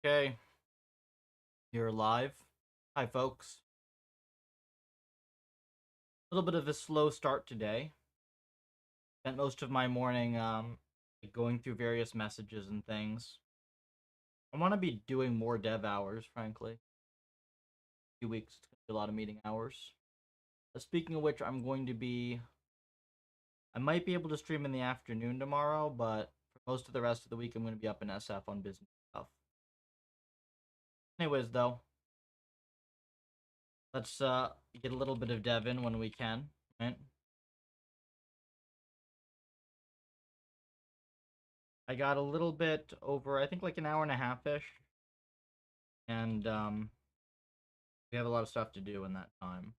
Okay, you're live. Hi, folks. A little bit of a slow start today. Spent most of my morning going through various messages and things. I want to be doing more dev hours, frankly. A few weeks, it's going to be a lot of meeting hours. Speaking of which, I might be able to stream in the afternoon tomorrow, but for most of the rest of the week, I'm going to be up in SF on business stuff. Anyways, though, let's get a little bit of dev in when we can, right? I got a little bit over, I think like an hour and a half ish, and we have a lot of stuff to do in that time.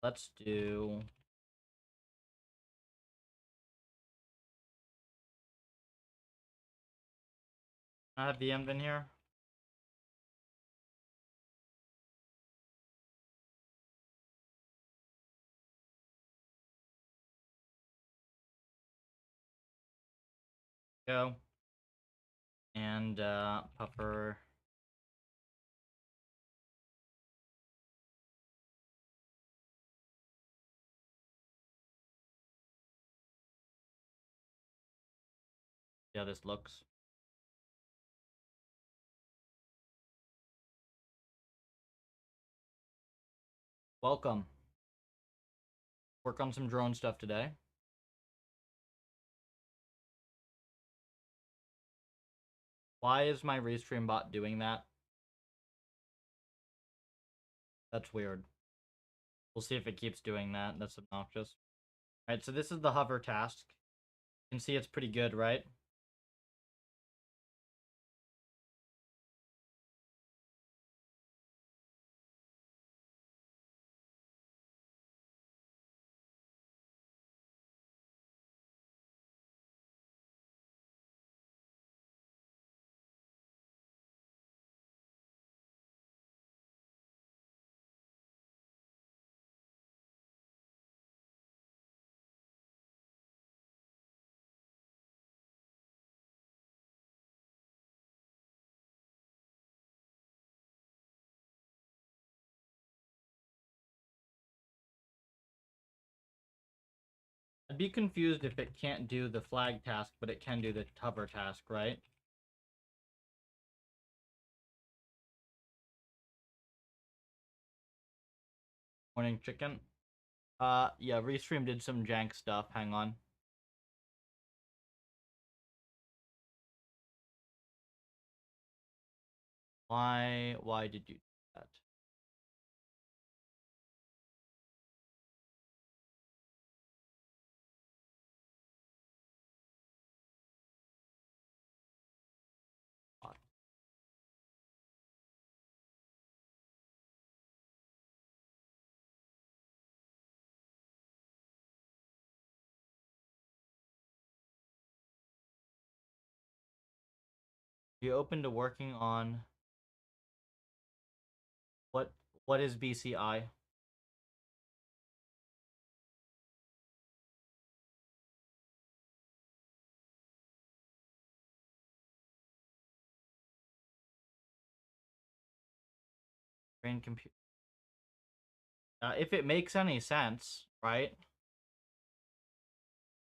Let's do. I have the env in here. Go. And Puffer. See how this looks. Welcome. Work on some drone stuff today. Why is my restream bot doing that? That's weird. We'll see if it keeps doing that. That's obnoxious. Alright, so this is the hover task. You can see it's pretty good, right? I'd be confused if it can't do the flag task, but it can do the hover task, right? Morning chicken. Yeah, Restream did some jank stuff. Hang on. Why did you do that? You open to working on what is BCI? Brain computer. If it makes any sense, right?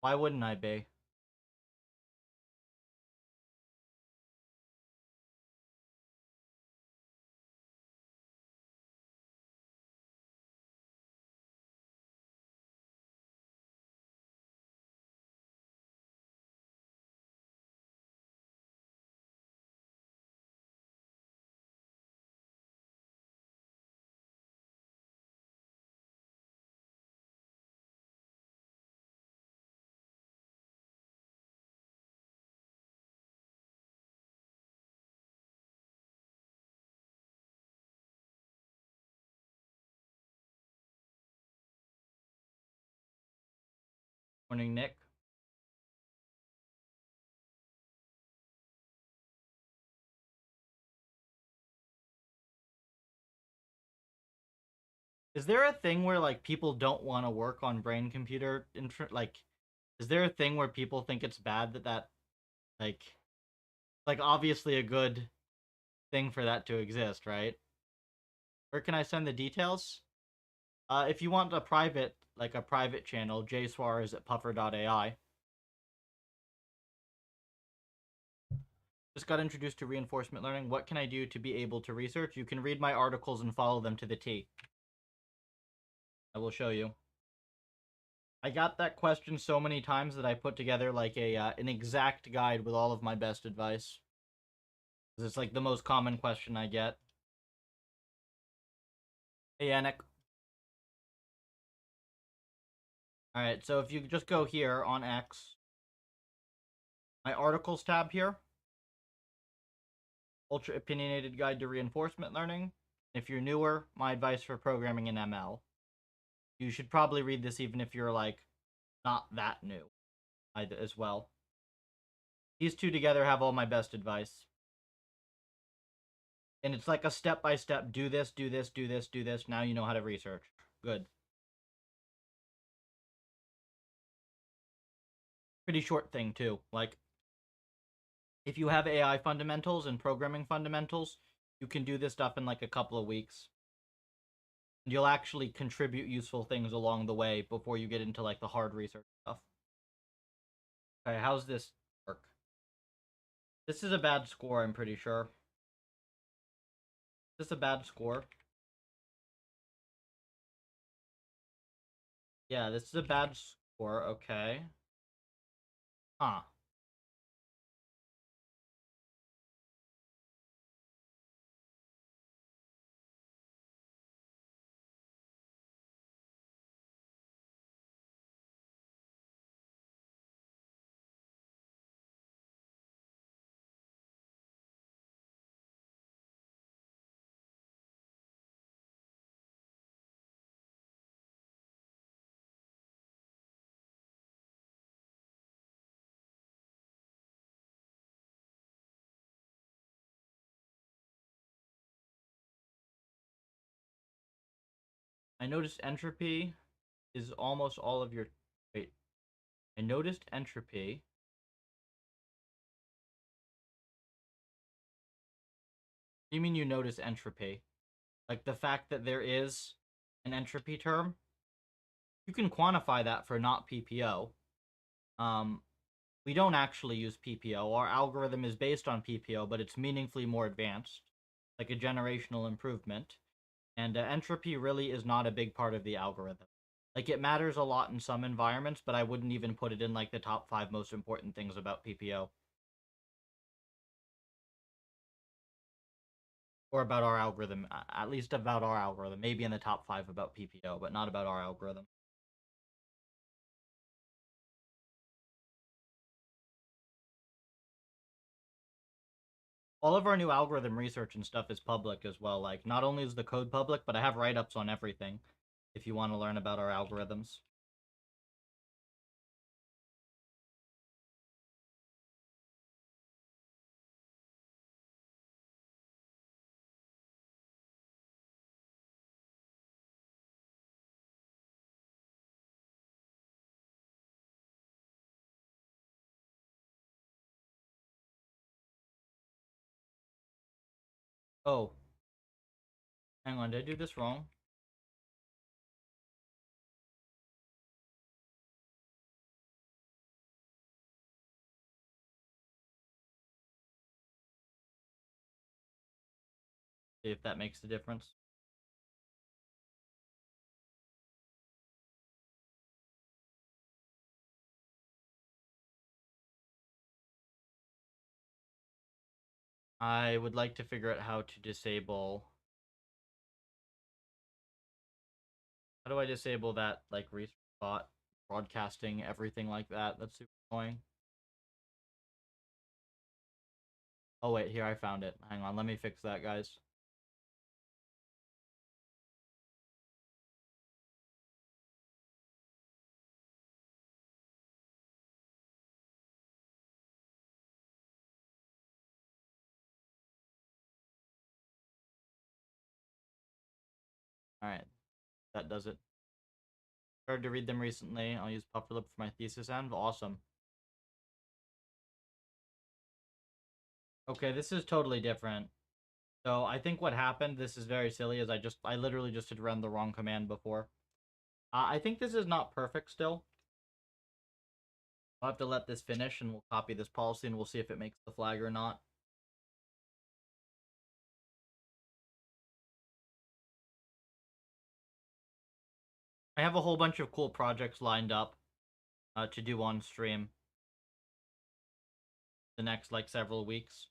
Why wouldn't I be? Morning, Nick. Is there a thing where like people don't want to work on brain computer like is there a thing where people think it's bad that like Like, obviously a good thing for that to exist, right? Where can I send the details? If you want a private, like a private channel, jsuarez at puffer.ai. Just got introduced to reinforcement learning. What can I do to be able to research? You can read my articles and follow them to the T. I will show you. I got that question so many times that I put together like a an exact guide with all of my best advice. It's like the most common question I get. Hey, Yannick. All right, so if you just go here on X, my articles tab here, Ultra Opinionated Guide to Reinforcement Learning. If you're newer, my advice for programming in ML. You should probably read this even if you're like not that new as well. These two together have all my best advice. And it's like a step-by-step, do this, do this, do this, do this. Now you know how to research. Good. Pretty short thing, too. Like, if you have AI fundamentals and programming fundamentals, you can do this stuff in like a couple of weeks. You'll actually contribute useful things along the way before you get into like the hard research stuff. Okay, how's this work? This is a bad score, I'm pretty sure. Is this a bad score? Yeah, this is a bad score, okay. Huh. I noticed entropy is almost all of your... Wait. I noticed entropy. What do you mean you notice entropy? Like the fact that there is an entropy term? You can quantify that for not PPO. Um, we don't actually use PPO. Our algorithm is based on PPO, but it's meaningfully more advanced, like a generational improvement. And entropy really is not a big part of the algorithm. Like it matters a lot in some environments, but I wouldn't even put it in like the top 5 most important things about PPO. Or about our algorithm, at least about our algorithm. Maybe in the top 5 about PPO, but not about our algorithm. All of our new algorithm research and stuff is public as well. Like, not only is the code public, but I have write-ups on everything if you want to learn about our algorithms. Oh, hang on, did I do this wrong? See if that makes a difference. I would like to figure out how to disable... How do I disable that, like, research bot broadcasting everything like that? That's super annoying. Oh, wait, here, I found it. Hang on, let me fix that, guys. Alright, that does it. Started to read them recently. I'll use PufferLib for my thesis and awesome. Okay, this is totally different. So I think what happened, this is very silly, is I literally just had run the wrong command before. I think this is not perfect still. I'll have to let this finish and we'll copy this policy and we'll see if it makes the flag or not. I have a whole bunch of cool projects lined up to do on stream the next like several weeks.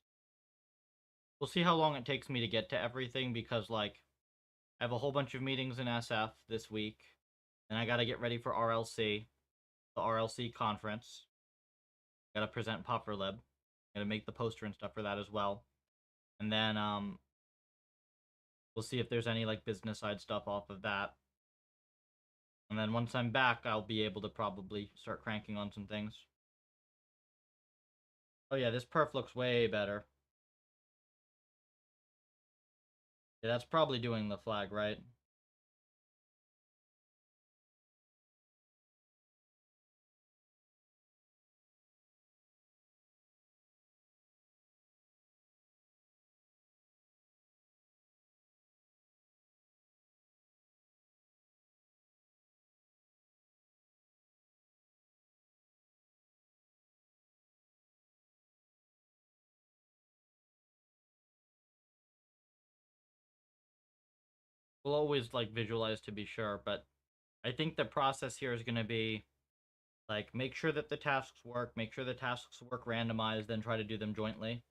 We'll see how long it takes me to get to everything because like I have a whole bunch of meetings in SF this week and I got to get ready for RLC, the RLC conference. Got to present PufferLib. Got to make the poster and stuff for that as well. And then we'll see if there's any like business side stuff off of that. And then once I'm back, I'll be able to probably start cranking on some things. Oh yeah, this perf looks way better. Yeah, that's probably doing the flag, right? We'll always like visualize to be sure, but I think the process here is going to be like make sure that the tasks work, make sure the tasks work randomized, then try to do them jointly.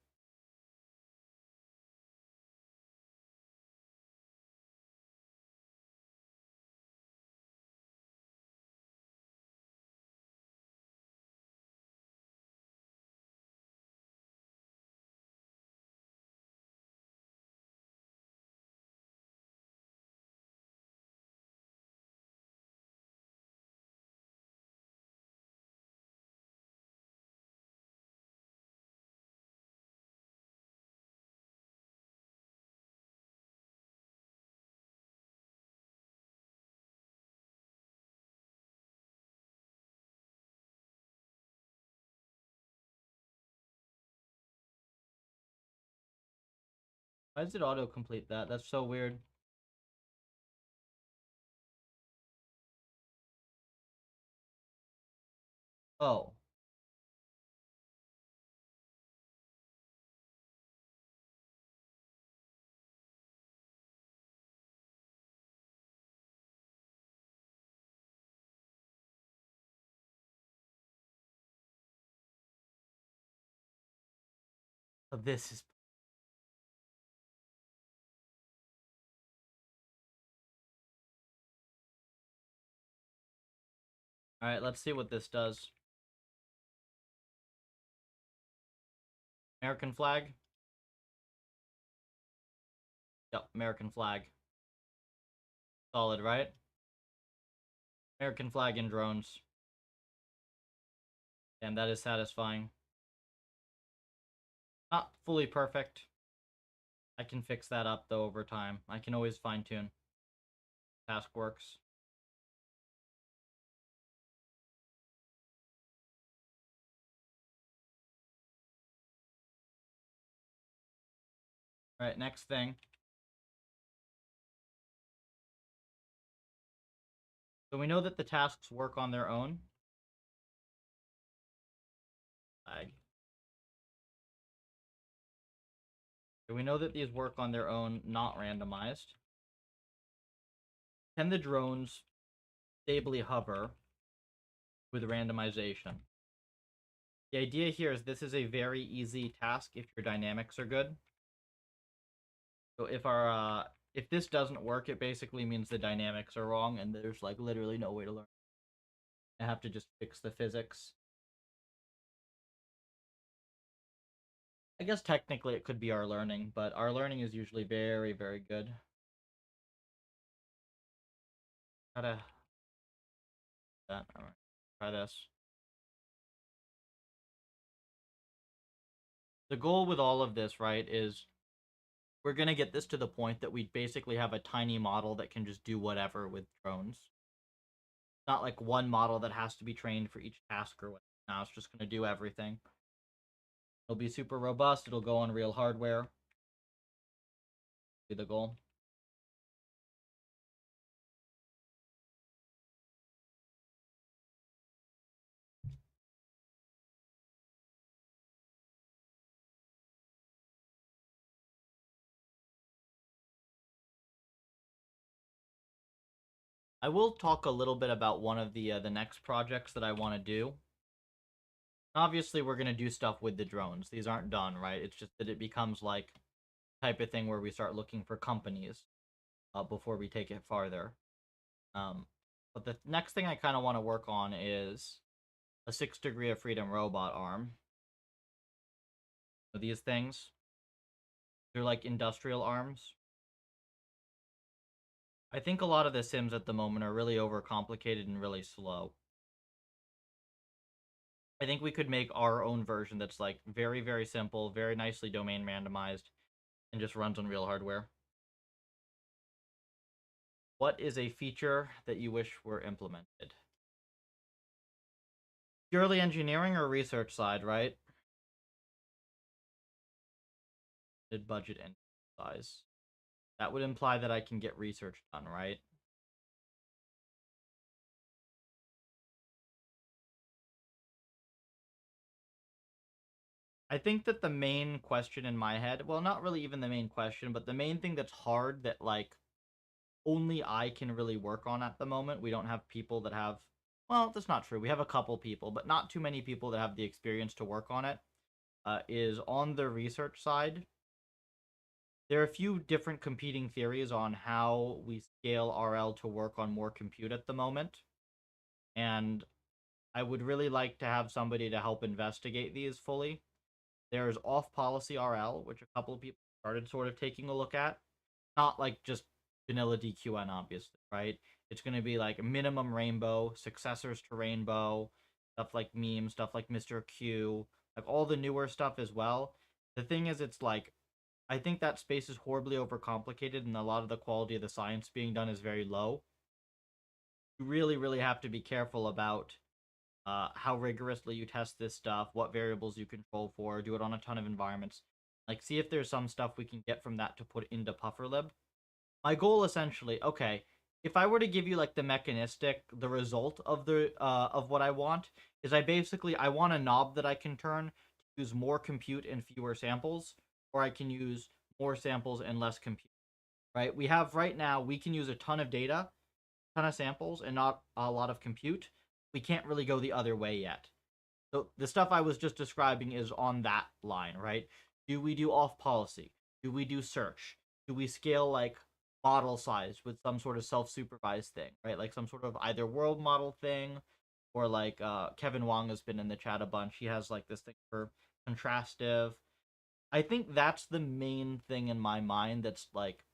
Why does it auto-complete that? That's so weird. Oh. So this is... Alright, let's see what this does. American flag? Yep, American flag. Solid, right? American flag in drones. Damn, that is satisfying. Not fully perfect. I can fix that up, though, over time. I can always fine-tune. Task works. Alright, next thing. So we know that the tasks work on their own. Flag. So we know that these work on their own, not randomized. Can the drones stably hover with randomization? The idea here is this is a very easy task if your dynamics are good. So if this doesn't work, it basically means the dynamics are wrong and there's like literally no way to learn. I have to just fix the physics. I guess technically it could be our learning, but our learning is usually very, very good. Gotta that. All right, try this. The goal with all of this, right, is we're gonna get this to the point that we basically have a tiny model that can just do whatever with drones. Not like one model that has to be trained for each task or whatever. Now it's just gonna do everything. It'll be super robust. It'll go on real hardware. Be the goal. I will talk a little bit about one of the next projects that I want to do. Obviously, we're gonna do stuff with the drones. These aren't done, right? It's just that it becomes like type of thing where we start looking for companies before we take it farther. But the next thing I kind of want to work on is a 6 degree of freedom robot arm. So these things, they're like industrial arms. I think a lot of the sims at the moment are really overcomplicated and really slow. I think we could make our own version that's like very, very simple, very nicely domain randomized, and just runs on real hardware. What is a feature that you wish were implemented? Purely engineering or research side, right? Did budget and size. That would imply that I can get research done, right? I think that the main question in my head, well, not really even the main question, but the main thing that's hard that like only I can really work on at the moment. We don't have people that have, well, that's not true. We have a couple people, but not too many people that have the experience to work on it. Is on the research side. There are a few different competing theories on how we scale RL to work on more compute at the moment. And I would really like to have somebody to help investigate these fully. There's off policy RL, which a couple of people started sort of taking a look at. Not like just vanilla DQN, obviously, right? It's going to be like minimum rainbow, successors to rainbow, stuff like meme, stuff like Mr. Q, like all the newer stuff as well. The thing is, it's like, I think that space is horribly overcomplicated and a lot of the quality of the science being done is very low. You really, really have to be careful about how rigorously you test this stuff, what variables you control for, do it on a ton of environments. Like, see if there's some stuff we can get from that to put into PufferLib. My goal essentially, okay, if I were to give you like the mechanistic, the result of the of what I want is I want a knob that I can turn to use more compute and fewer samples, or I can use more samples and less compute. Right? We have right now we can use a ton of data, ton of samples, and not a lot of compute. We can't really go the other way yet. So the stuff I was just describing is on that line, right? Do we do off policy? Do we do search? Do we scale like model size with some sort of self-supervised thing, right? Like some sort of either world model thing or like Kevin Wong has been in the chat a bunch. He has like this thing for contrastive. I think that's the main thing in my mind that's like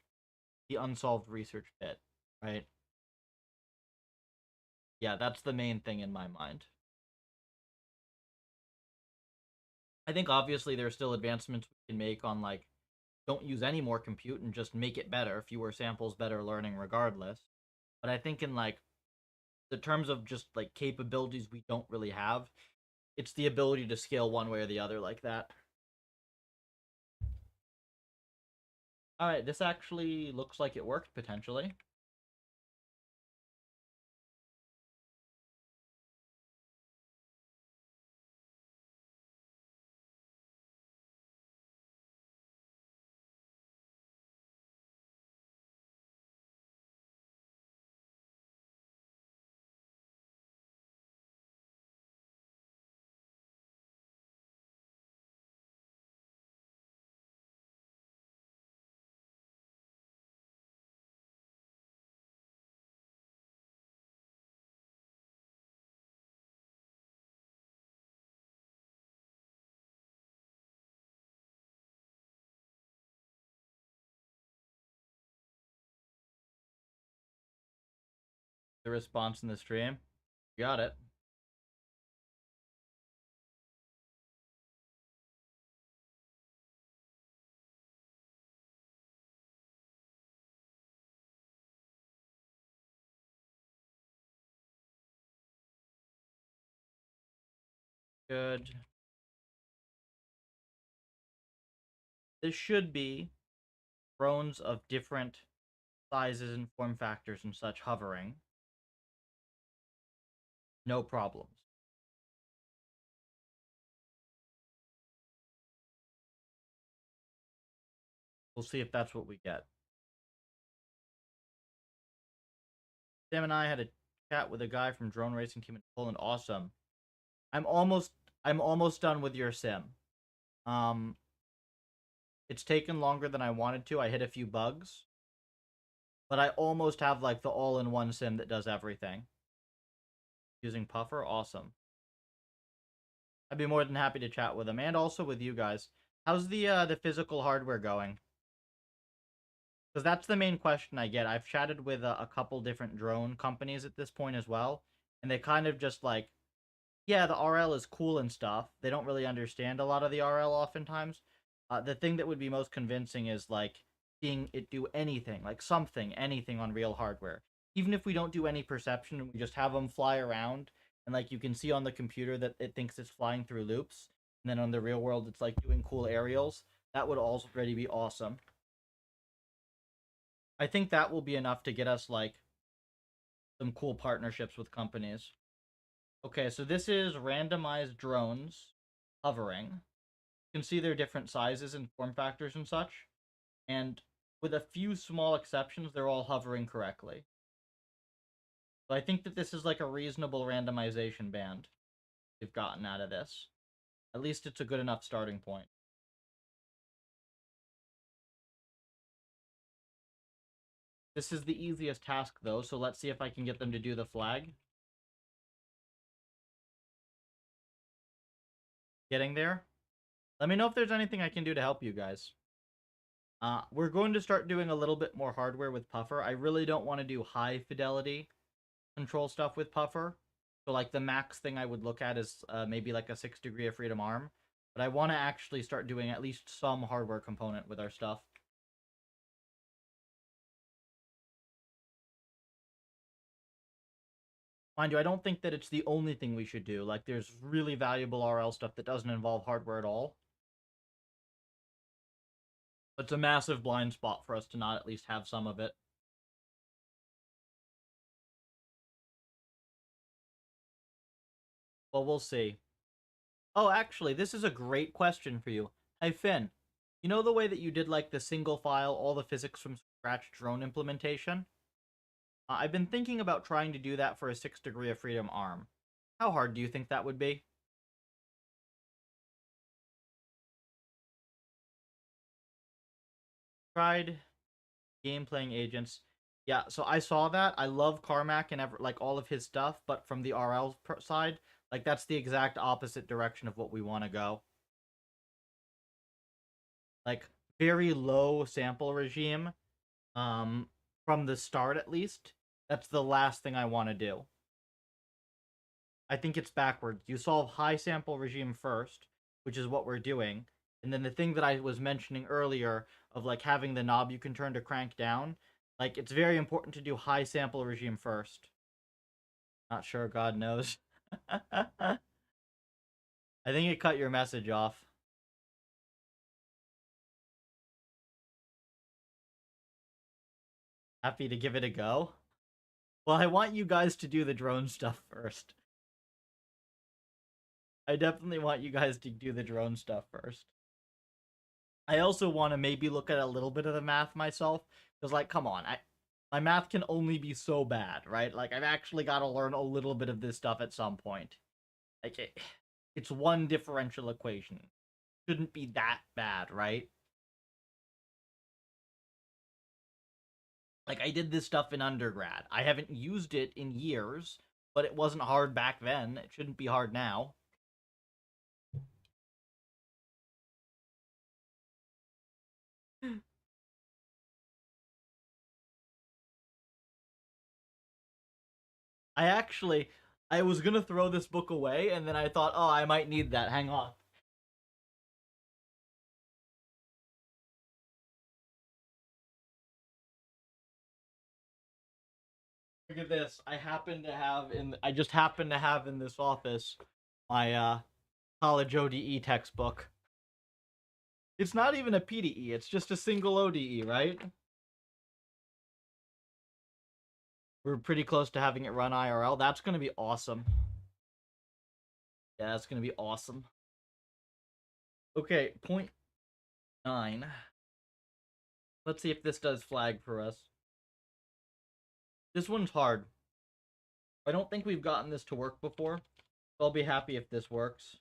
the unsolved research bit, right? Yeah, that's the main thing in my mind. I think obviously there's still advancements we can make on like don't use any more compute and just make it better, fewer samples, better learning regardless. But I think in like the terms of just like capabilities we don't really have, it's the ability to scale one way or the other like that. All right, this actually looks like it worked potentially. The response in the stream. Got it. Good. this should be drones of different sizes and form factors and such hovering. No problems. We'll see if that's what we get. Sam and I had a chat with a guy from drone racing team in Poland. Awesome. I'm almost done with your sim. It's taken longer than I wanted to. I hit a few bugs, but I almost have like the all-in-one sim that does everything. Using Puffer, awesome. I'd be more than happy to chat with him and also with you guys. How's the physical hardware going? Because that's the main question I get. I've chatted with a couple different drone companies at this point as well, and they kind of just like, yeah, the RL is cool and stuff. They don't really understand a lot of the RL oftentimes. The thing that would be most convincing is like seeing it do anything, like anything on real hardware. Even if we don't do any perception and we just have them fly around, and like you can see on the computer that it thinks it's flying through loops, and then on the real world it's like doing cool aerials. That would already be awesome. I think that will be enough to get us like some cool partnerships with companies. Okay, so this is randomized drones hovering. You can see their different sizes and form factors and such. And with a few small exceptions, they're all hovering correctly. So I think that this is like a reasonable randomization band we've gotten out of this. At least it's a good enough starting point. This is the easiest task though, so let's see if I can get them to do the flag. Getting there? Let me know if there's anything I can do to help you guys. We're going to start doing a little bit more hardware with Puffer. I really don't want to do high fidelity control stuff with Puffer. So like the max thing I would look at is maybe like a 6 degree of freedom arm. But I want to actually start doing at least some hardware component with our stuff. Mind you, I don't think that it's the only thing we should do. Like there's really valuable RL stuff that doesn't involve hardware at all. It's a massive blind spot for us to not at least have some of it. Well, we'll see. Oh, actually, this is a great question for you. Hey, Finn, you know the way that you did like the single file, all the physics from scratch drone implementation? I've been thinking about trying to do that for a 6 degree of freedom arm. How hard do you think that would be? Tried game playing agents. Yeah, so I saw that. I love Carmack and like all of his stuff, but from the RL side, like that's the exact opposite direction of what we want to go. Like very low sample regime, from the start at least. That's the last thing I want to do. I think it's backwards. You solve high sample regime first, which is what we're doing, and then the thing that I was mentioning earlier of like having the knob you can turn to crank down, like it's very important to do high sample regime first. Not sure, God knows. I think it cut your message off. Happy to give it a go. Well, I want you guys to do the drone stuff first. I definitely want you guys to do the drone stuff first. I also want to maybe look at a little bit of the math myself, because like, come on, my math can only be so bad, right? Like, I've actually got to learn a little bit of this stuff at some point. Like, it's one differential equation. Shouldn't be that bad, right? Like, I did this stuff in undergrad. I haven't used it in years, but it wasn't hard back then. It shouldn't be hard now. I was gonna throw this book away, and then I thought, oh, I might need that. Hang on. Look at this. I just happen to have in this office my college ODE textbook. It's not even a PDE, it's just a single ODE, right? We're pretty close to having it run IRL. That's going to be awesome. Yeah, that's going to be awesome. Okay, point 9. Let's see if this does flag for us. This one's hard. I don't think we've gotten this to work before, so I'll be happy if this works.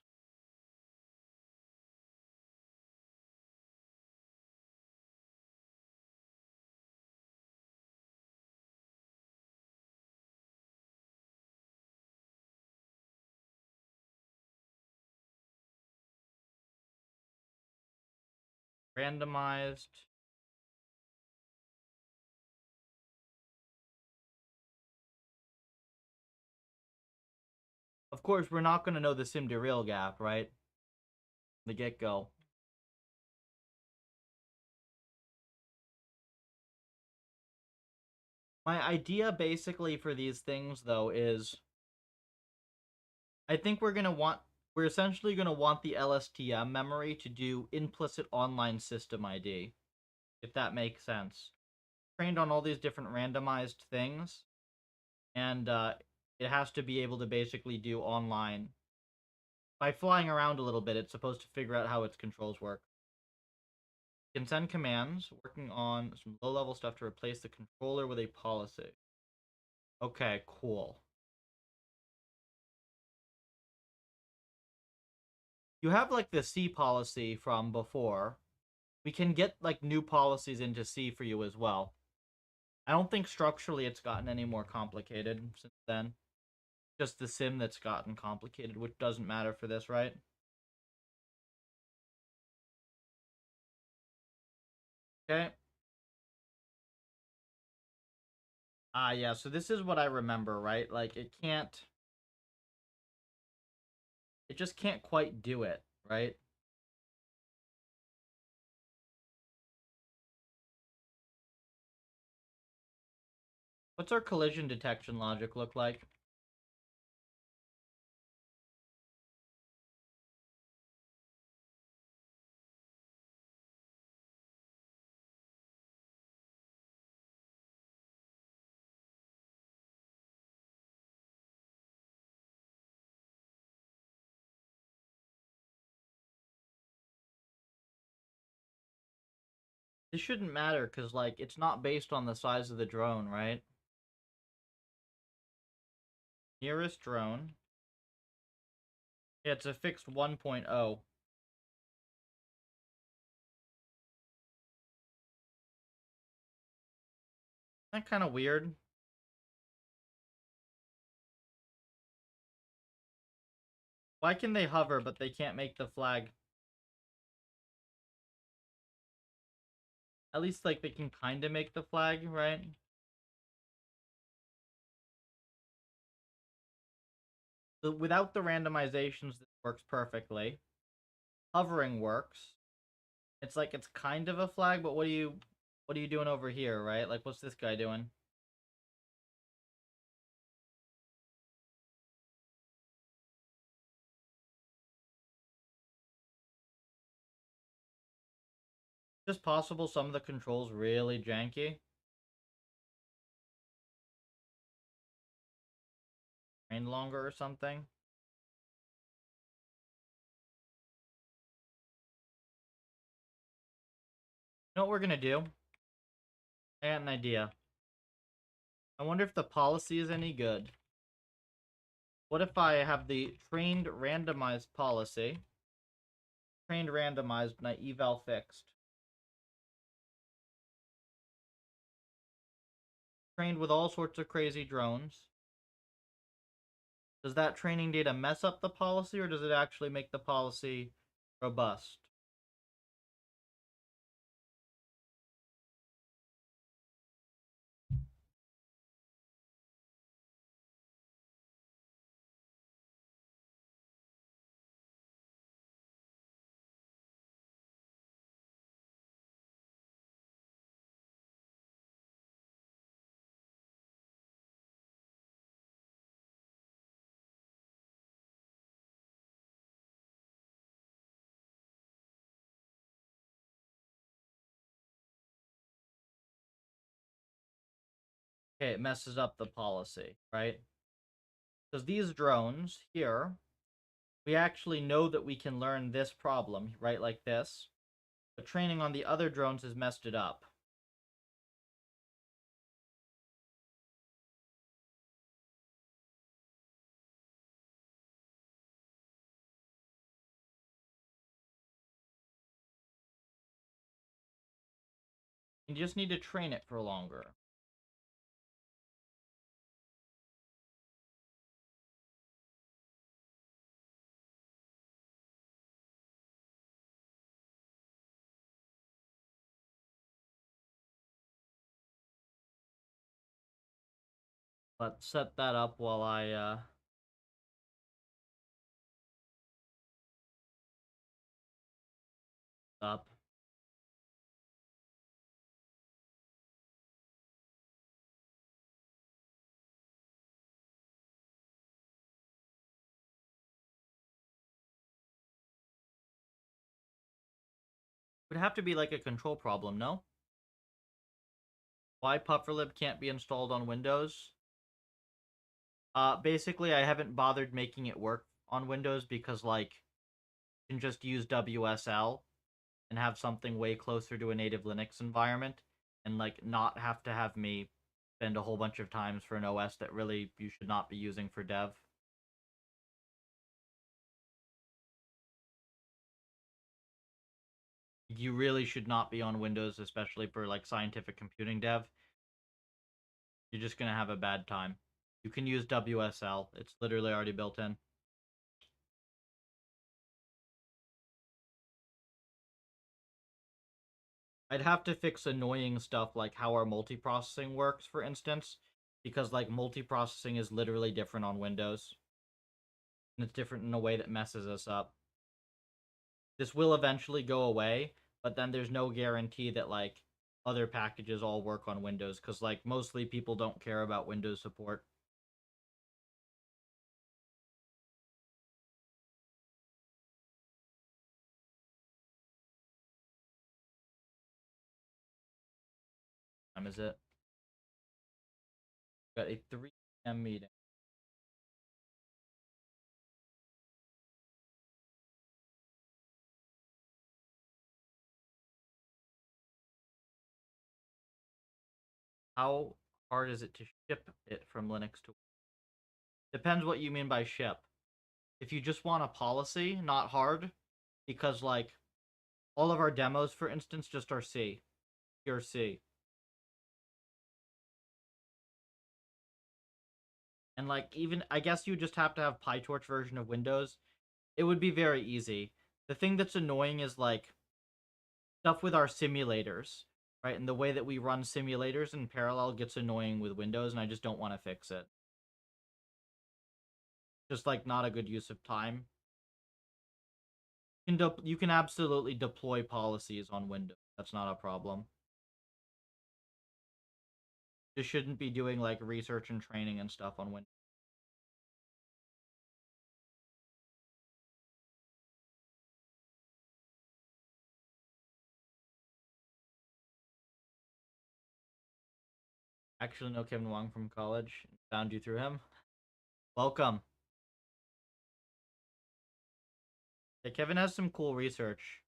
Randomized. Of course, we're not going to know the sim to real gap, right? The get-go. My idea basically for these things, though, is I think we're essentially going to want the LSTM memory to do implicit online system ID, if that makes sense. Trained on all these different randomized things, and it has to be able to basically do online. By flying around a little bit, it's supposed to figure out how its controls work. You can send commands, working on some low-level stuff to replace the controller with a policy. Okay, cool. You have like the C policy from before. We can get like new policies into C for you as well. I don't think structurally it's gotten any more complicated since then. Just the sim that's gotten complicated, which doesn't matter for this, right? Okay. Yeah, so this is what I remember, right? Like, it just can't quite do it, right? What's our collision detection logic look like? This shouldn't matter, because, like, it's not based on the size of the drone, right? Nearest drone. Yeah, it's a fixed 1.0. Isn't that kind of weird? Why can they hover, but they can't make the flag? At least, like, they can kind of make the flag, right? So without the randomizations, this works perfectly. Hovering works. It's like it's kind of a flag, but what are you doing over here, right? Like, what's this guy doing? Just possible some of the controls really janky. Train longer or something. You know what we're gonna do? I got an idea. I wonder if the policy is any good. What if I have the trained randomized policy? Trained randomized and I eval fixed. Trained with all sorts of crazy drones. Does that training data mess up the policy, or does it actually make the policy robust? Okay, it messes up the policy, right? Because these drones here, we actually know that we can learn this problem, right, like this. But training on the other drones has messed it up. You just need to train it for longer. Let's set that up while I up. Would have to be like a control problem, no? Why PufferLib can't be installed on Windows? Basically, I haven't bothered making it work on Windows because, like, you can just use WSL and have something way closer to a native Linux environment and, like, not have to have me spend a whole bunch of times for an OS that really you should not be using for dev. You really should not be on Windows, especially for, like, scientific computing dev. You're just gonna have a bad time. You can use WSL. It's literally already built in. I'd have to fix annoying stuff like how our multiprocessing works, for instance, because like multiprocessing is literally different on Windows. And it's different in a way that messes us up. This will eventually go away, but then there's no guarantee that like other packages all work on Windows because like mostly people don't care about Windows support. Time is it? Got a 3 p.m. meeting. How hard is it to ship it from Linux to? Depends what you mean by ship. If you just want a policy, not hard, because like all of our demos, for instance, just are C, pure C. And like even I guess you just have to have PyTorch version of Windows. It would be very easy. The thing that's annoying is like stuff with our simulators, right? And the way that we run simulators in parallel gets annoying with Windows, and I just don't want to fix it. Just like not a good use of time. You can absolutely deploy policies on Windows. That's not a problem. Just shouldn't be doing like research and training and stuff on Windows. Actually know Kevin Wong from college. Found you through him. Welcome. Yeah, Kevin has some cool research.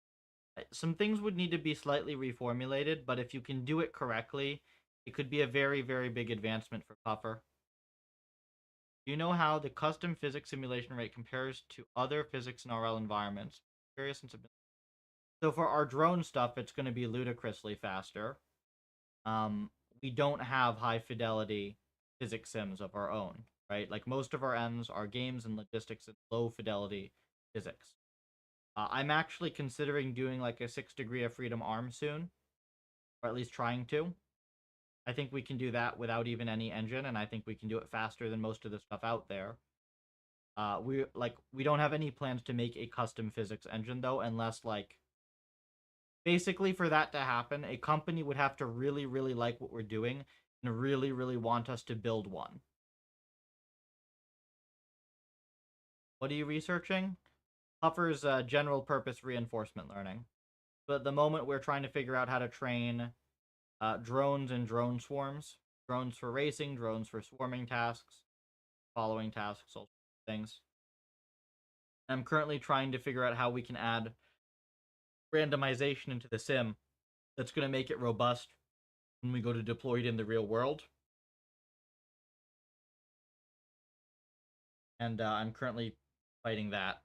Some things would need to be slightly reformulated, but if you can do it correctly, it could be a very, very big advancement for Puffer. Do you know how the custom physics simulation rate compares to other physics and RL environments? Curious since so for our drone stuff, it's going to be ludicrously faster. We don't have high fidelity physics sims of our own, right? Like most of our ends are games and logistics and low fidelity physics. I'm actually considering doing like a 6 degree of freedom arm soon, or at least trying to. I think we can do that without even any engine, and I think we can do it faster than most of the stuff out there. We don't have any plans to make a custom physics engine though, unless like basically for that to happen, a company would have to really, really like what we're doing and really, really want us to build one. What are you researching? Puffer's general purpose reinforcement learning. But at the moment, we're trying to figure out how to train drones and drone swarms. drones for racing, drones for swarming tasks, following tasks, all things. I'm currently trying to figure out how we can add randomization into the sim that's going to make it robust when we go to deploy it in the real world. And I'm currently fighting that.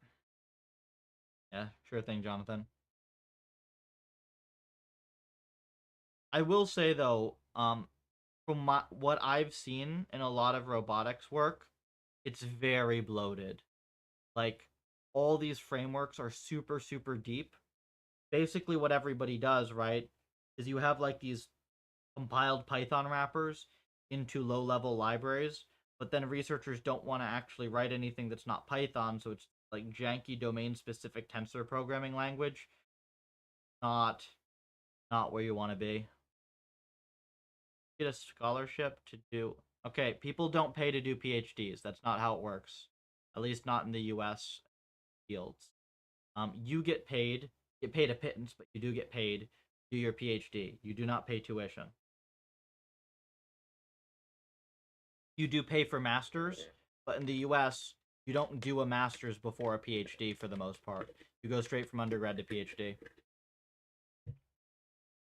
Yeah, sure thing, Jonathan. I will say though, from what I've seen in a lot of robotics work, it's very bloated. Like all these frameworks are super super deep. Basically, what everybody does, right, is you have like these compiled Python wrappers into low level libraries, but then researchers don't want to actually write anything that's not Python, so it's like janky domain specific tensor programming language. Not not where you want to be. Get a scholarship to do. Okay, people don't pay to do PhDs. That's not how it works. At least not in the US fields. You get paid a pittance, but you do get paid to do your PhD. You do not pay tuition. You do pay for masters, but in the US, you don't do a master's before a PhD for the most part. You go straight from undergrad to PhD.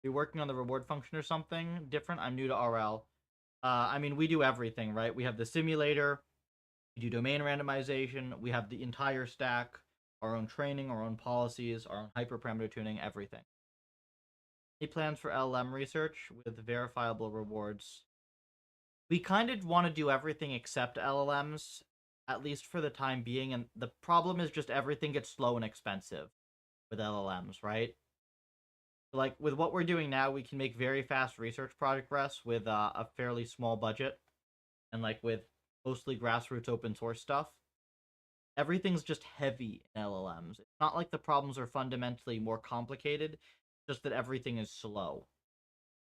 You're working on the reward function or something different? I'm new to RL. I mean, we do everything, right? We have the simulator, we do domain randomization, we have the entire stack, our own training, our own policies, our own hyperparameter tuning, everything. Any plans for LLM research with verifiable rewards? We kind of want to do everything except LLMs, at least for the time being. And the problem is just everything gets slow and expensive with LLMs, right? Like with what we're doing now, we can make very fast research progress with a fairly small budget, and like with mostly grassroots open source stuff. Everything's just heavy in LLMs. It's not like the problems are fundamentally more complicated, just that everything is slow.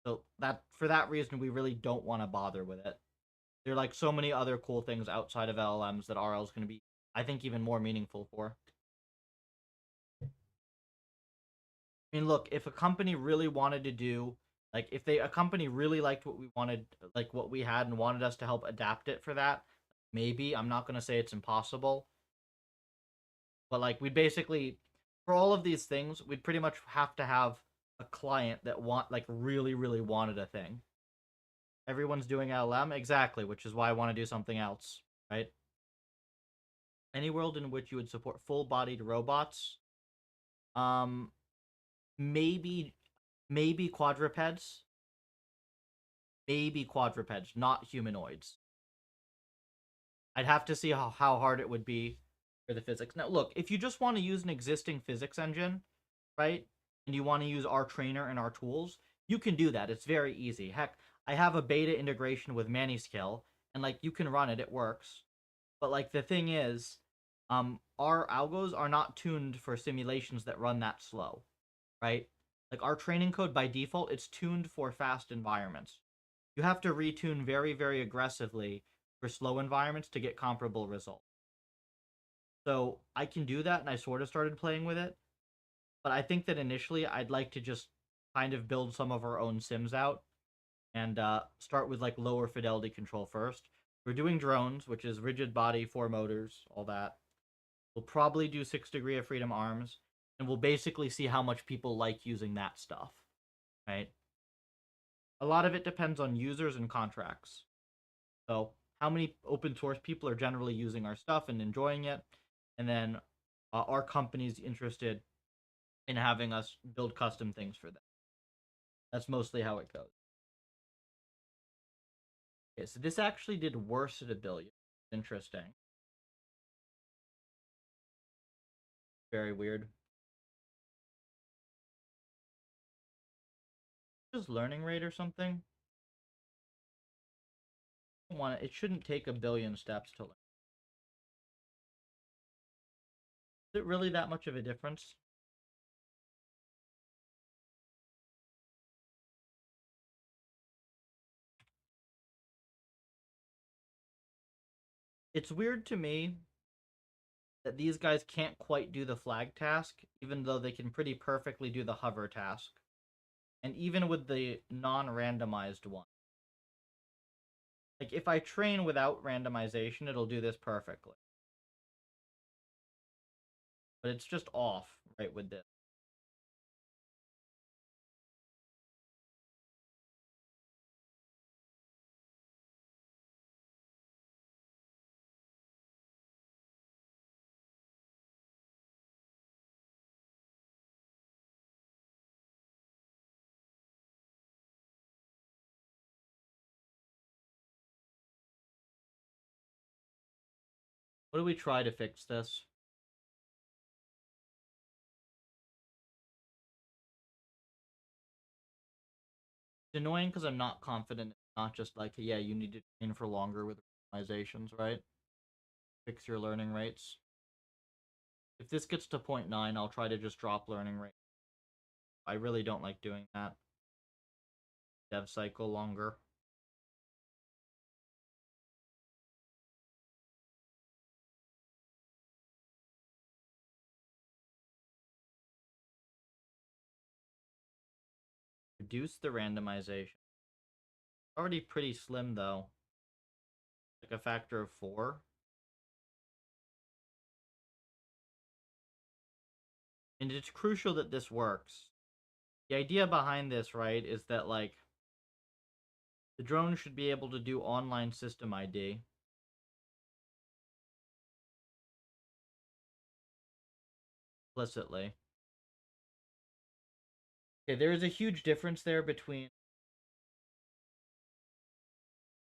So that for that reason, we really don't want to bother with it. There are like so many other cool things outside of LLMs that RL is going to be, I think, even more meaningful for. I mean, look, if a company really wanted to do, like, if a company really liked what we wanted, like what we had, and wanted us to help adapt it for that, maybe. I'm not going to say it's impossible, but like, we'd basically, for all of these things, we'd pretty much have to have a client that like, really, really wanted a thing. Everyone's doing LLM, exactly, which is why I want to do something else, right? Any world in which you would support full-bodied robots, um, maybe, quadrupeds, not humanoids. I'd have to see how hard it would be for the physics. Now, look, if you just want to use an existing physics engine, right, and you want to use our trainer and our tools, you can do that. It's very easy. Heck, I have a beta integration with Maniscale, and like you can run it, it works. But like the thing is, our algos are not tuned for simulations that run that slow, right? Like our training code by default, it's tuned for fast environments. You have to retune very, very aggressively for slow environments to get comparable results. So I can do that, and I sort of started playing with it. But I think that initially I'd like to just kind of build some of our own sims out and start with like lower fidelity control first. We're doing drones, which is rigid body, 4 motors, all that. We'll probably do 6 degree of freedom arms, and we'll basically see how much people like using that stuff, right? A lot of it depends on users and contracts. So how many open source people are generally using our stuff and enjoying it, and then are companies interested in having us build custom things for them? That's mostly how it goes. Okay, so this actually did worse at a billion. Interesting. Very weird. Just learning rate or something. I don't want it. It shouldn't take a billion steps to learn. Is it really that much of a difference? It's weird to me that these guys can't quite do the flag task, even though they can pretty perfectly do the hover task. And even with the non-randomized one, Like, if I train without randomization, it'll do this perfectly. But it's just off, right, with this. What do we try to fix this? It's annoying because I'm not confident. It's not just like, yeah, you need to train for longer with randomizations, right? Fix your learning rates. If this gets to 0.9, I'll try to just drop learning rate. I really don't like doing that. Dev cycle longer. Reduce the randomization. Already pretty slim though. Like a factor of 4. And it's crucial that this works. The idea behind this, right, is that like the drone should be able to do online system ID. Implicitly. Okay, there is a huge difference there between.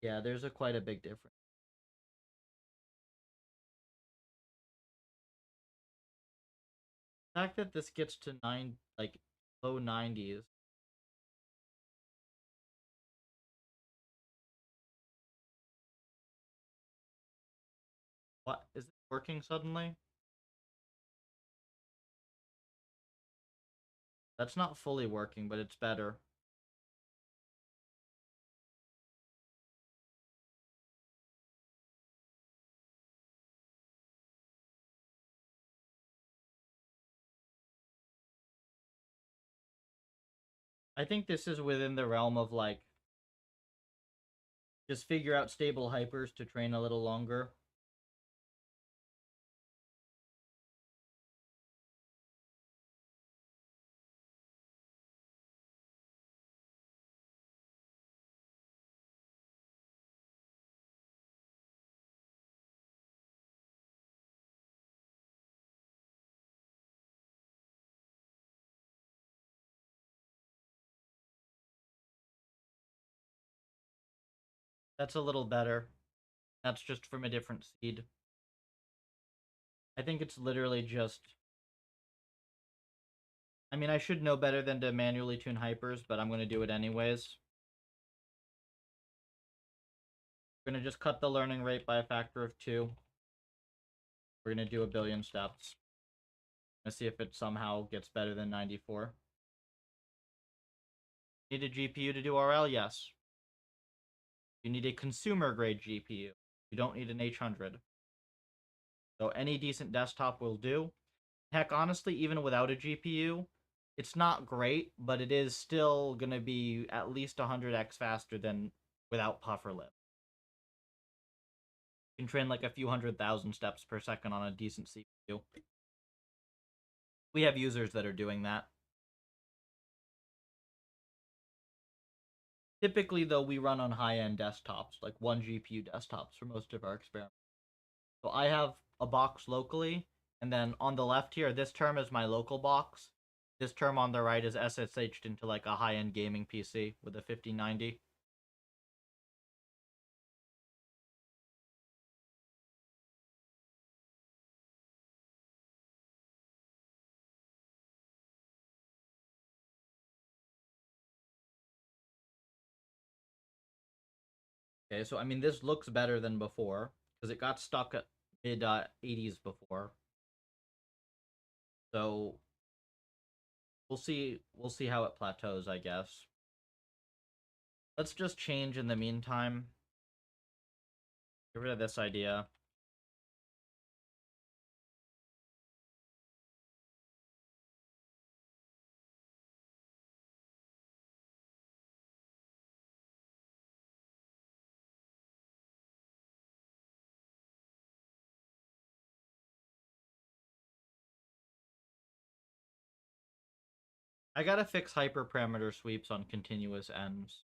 Yeah, there's quite a big difference. The fact that this gets to like low 90s. What is it working suddenly? That's not fully working, but it's better. I think this is within the realm of like just figure out stable hypers to train a little longer. That's a little better. That's just from a different seed. I think it's literally just. I mean, I should know better than to manually tune hypers, but I'm going to do it anyways. We're going to just cut the learning rate by a factor of 2. We're going to do 1,000,000,000 steps. Let's see if it somehow gets better than 94. Need a GPU to do RL? Yes. You need a consumer grade GPU. You don't need an H100. So any decent desktop will do. Heck, honestly, even without a GPU, it's not great, but it is still going to be at least 100x faster than without PufferLib. You can train like a few 100,000 steps per second on a decent CPU. We have users that are doing that. Typically, though, we run on high-end desktops, like 1 GPU desktops for most of our experiments. So I have a box locally, and then on the left here, this term is my local box. This term on the right is SSH'd into like a high-end gaming PC with a 5090. Okay, so I mean, this looks better than before because it got stuck at mid 80s before. So we'll see how it plateaus, I guess. Let's just change in the meantime. Get rid of this idea. I gotta fix hyperparameter sweeps on continuous ends.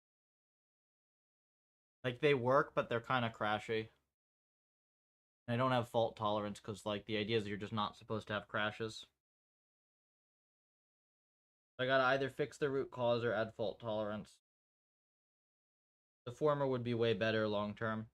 Like, they work, but they're kind of crashy. And I don't have fault tolerance because, like, the idea is you're just not supposed to have crashes. I gotta either fix the root cause or add fault tolerance. The former would be way better long term.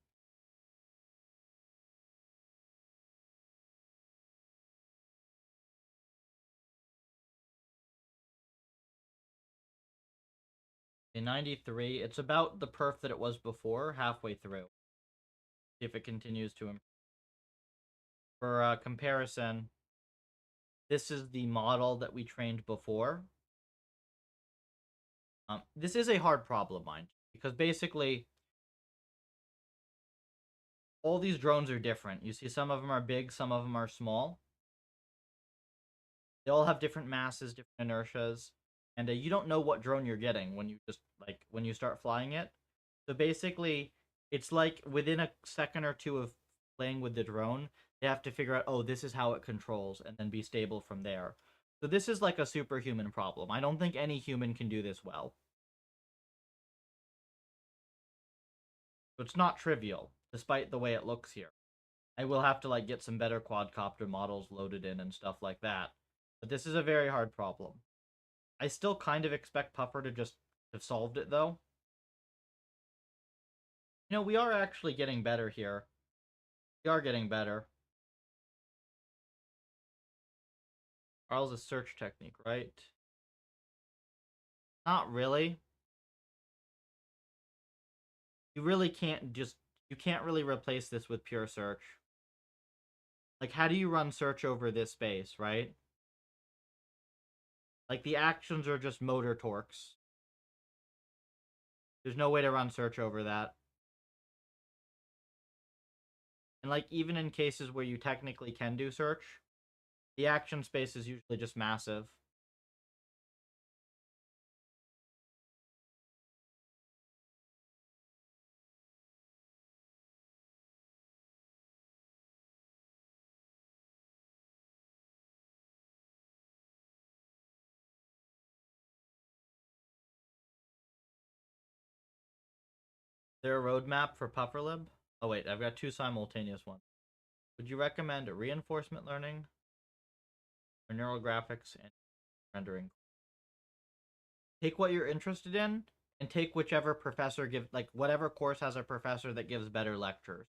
In 93, it's about the perf that it was before, halfway through. See if it continues to improve. For comparison, this is the model that we trained before. This is a hard problem, mind you, because basically all these drones are different. You see some of them are big, some of them are small. They all have different masses, different inertias, and you don't know what drone you're getting when you just when you start flying it. So basically, it's like within a second or two of playing with the drone, they have to figure out, oh, this is how it controls, and then be stable from there. So this is like a superhuman problem. I don't think any human can do this well. So it's not trivial, despite the way it looks here. I will have to like get some better quadcopter models loaded in and stuff like that. But this is a very hard problem. I still kind of expect Puffer to just have solved it though. You know, we are actually getting better here. We are getting better. Arl's a search technique, right? Not really. You really can't just you can't really replace this with pure search. Like, how do you run search over this space, right? Like, the actions are just motor torques. There's no way to run search over that. And, like, even in cases where you technically can do search, the action space is usually just massive. Is there a roadmap for PufferLib? Oh, wait, I've got two simultaneous ones. Would you recommend reinforcement learning or neural graphics and rendering? Take what you're interested in and take whichever professor gives, like, whatever course has a professor that gives better lectures.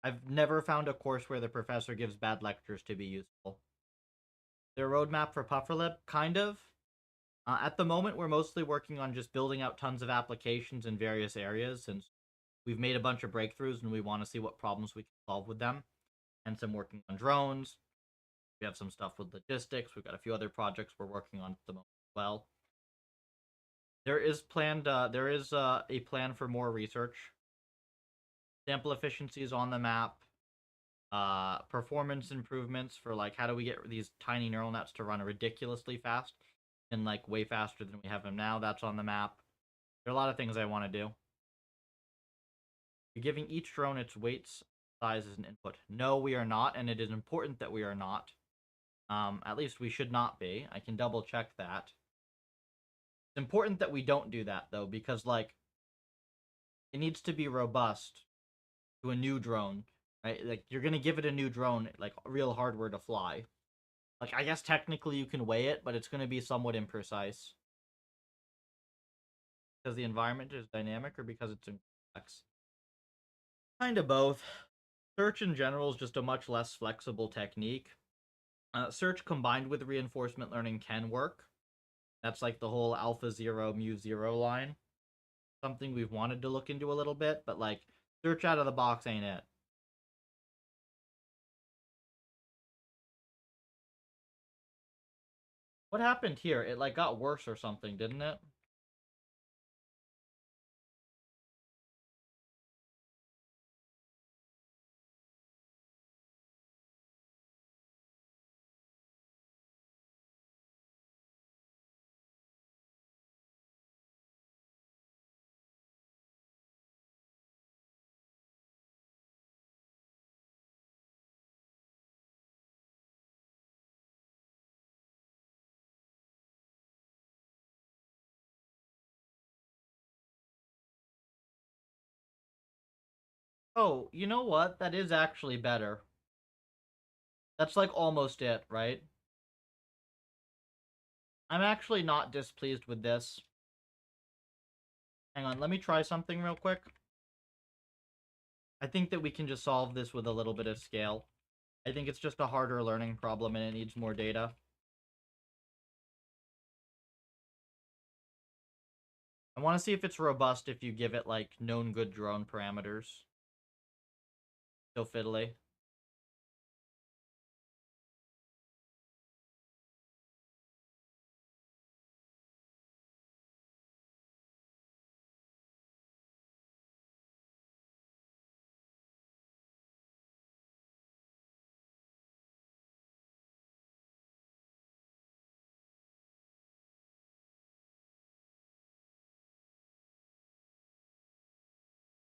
I've never found a course where the professor gives bad lectures to be useful. Their roadmap for PufferLib, kind of. At the moment, we're mostly working on just building out tons of applications in various areas since we've made a bunch of breakthroughs and we want to see what problems we can solve with them. And some working on drones. We have some stuff with logistics. We've got a few other projects we're working on at the moment as well. There is a plan for more research. Sample efficiency is on the map. Performance improvements for like how do we get these tiny neural nets to run ridiculously fast and like way faster than we have them now. That's on the map. There are a lot of things I want to do. You're giving each drone its weight size as an input. No, we are not, and it is important that we are not. At least we should not be. I can double check that. It's important that we don't do that though, because like it needs to be robust to a new drone, right? Like you're gonna give it a new drone, like real hardware to fly. Like I guess technically you can weigh it, but it's gonna be somewhat imprecise because the environment is dynamic or because it's complex. Kind of both. Search in general is just a much less flexible technique. Search combined with reinforcement learning can work. That's like the whole alpha 0, mu 0 line. Something we've wanted to look into a little bit, but like search out of the box ain't it. What happened here? It like got worse or something, didn't it? Oh, you know what? That is actually better. That's like almost it, right? I'm actually not displeased with this. Hang on, let me try something real quick. I think that we can just solve this with a little bit of scale. I think it's just a harder learning problem and it needs more data. I want to see if it's robust if you give it, like, known good drone parameters. Still fiddly.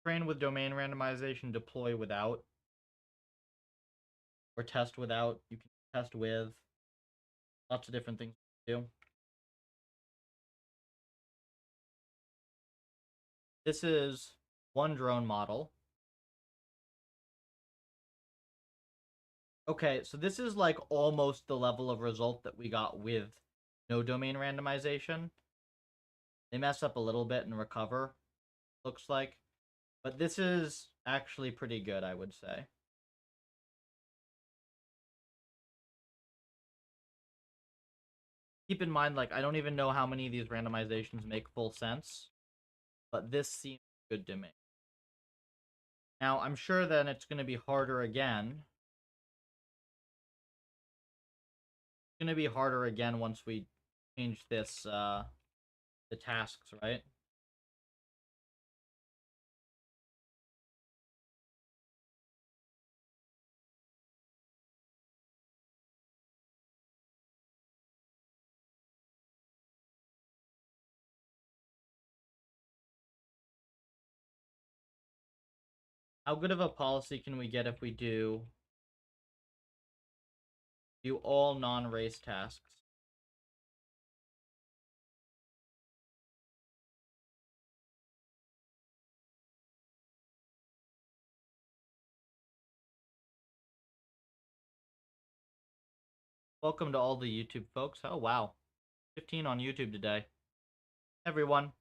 Train with domain randomization, deploy without, or test without. You can test with. Lots of different things to do. This is one drone model. Okay, so this is like almost the level of result that we got with no domain randomization. They mess up a little bit and recover, looks like. But this is actually pretty good, I would say. Keep in mind, like, I don't even know how many of these randomizations make full sense, but this seems good to me. Now, I'm sure then it's going to be harder again. It's going to be harder again once we change this, the tasks, right? How good of a policy can we get if we do all non-race tasks? Welcome to all the YouTube folks. Oh, wow. 15 on YouTube today. Everyone,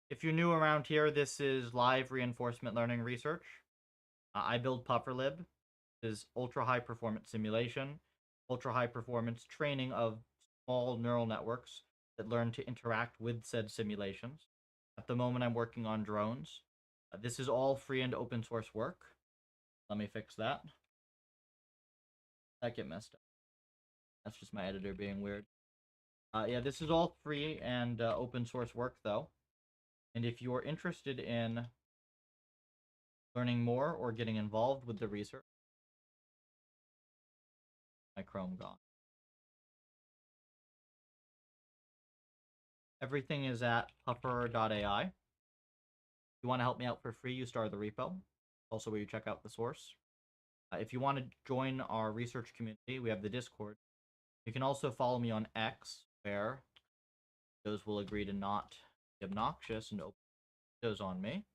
if you're new around here, this is live reinforcement learning research. I build PufferLib. This is ultra high performance simulation, ultra high performance training of small neural networks that learn to interact with said simulations. At the moment, I'm working on drones. This is all free and open source work. Let me fix that. That get messed up. That's just my editor being weird. Yeah, this is all free and open source work, though. And if you're interested in learning more or getting involved with the research, my Chrome gone. Everything is at puffer.ai. If you want to help me out for free, you start the repo. Also, where you check out the source. If you want to join our research community, we have the Discord. You can also follow me on X, where those will agree to not be obnoxious and open those on me.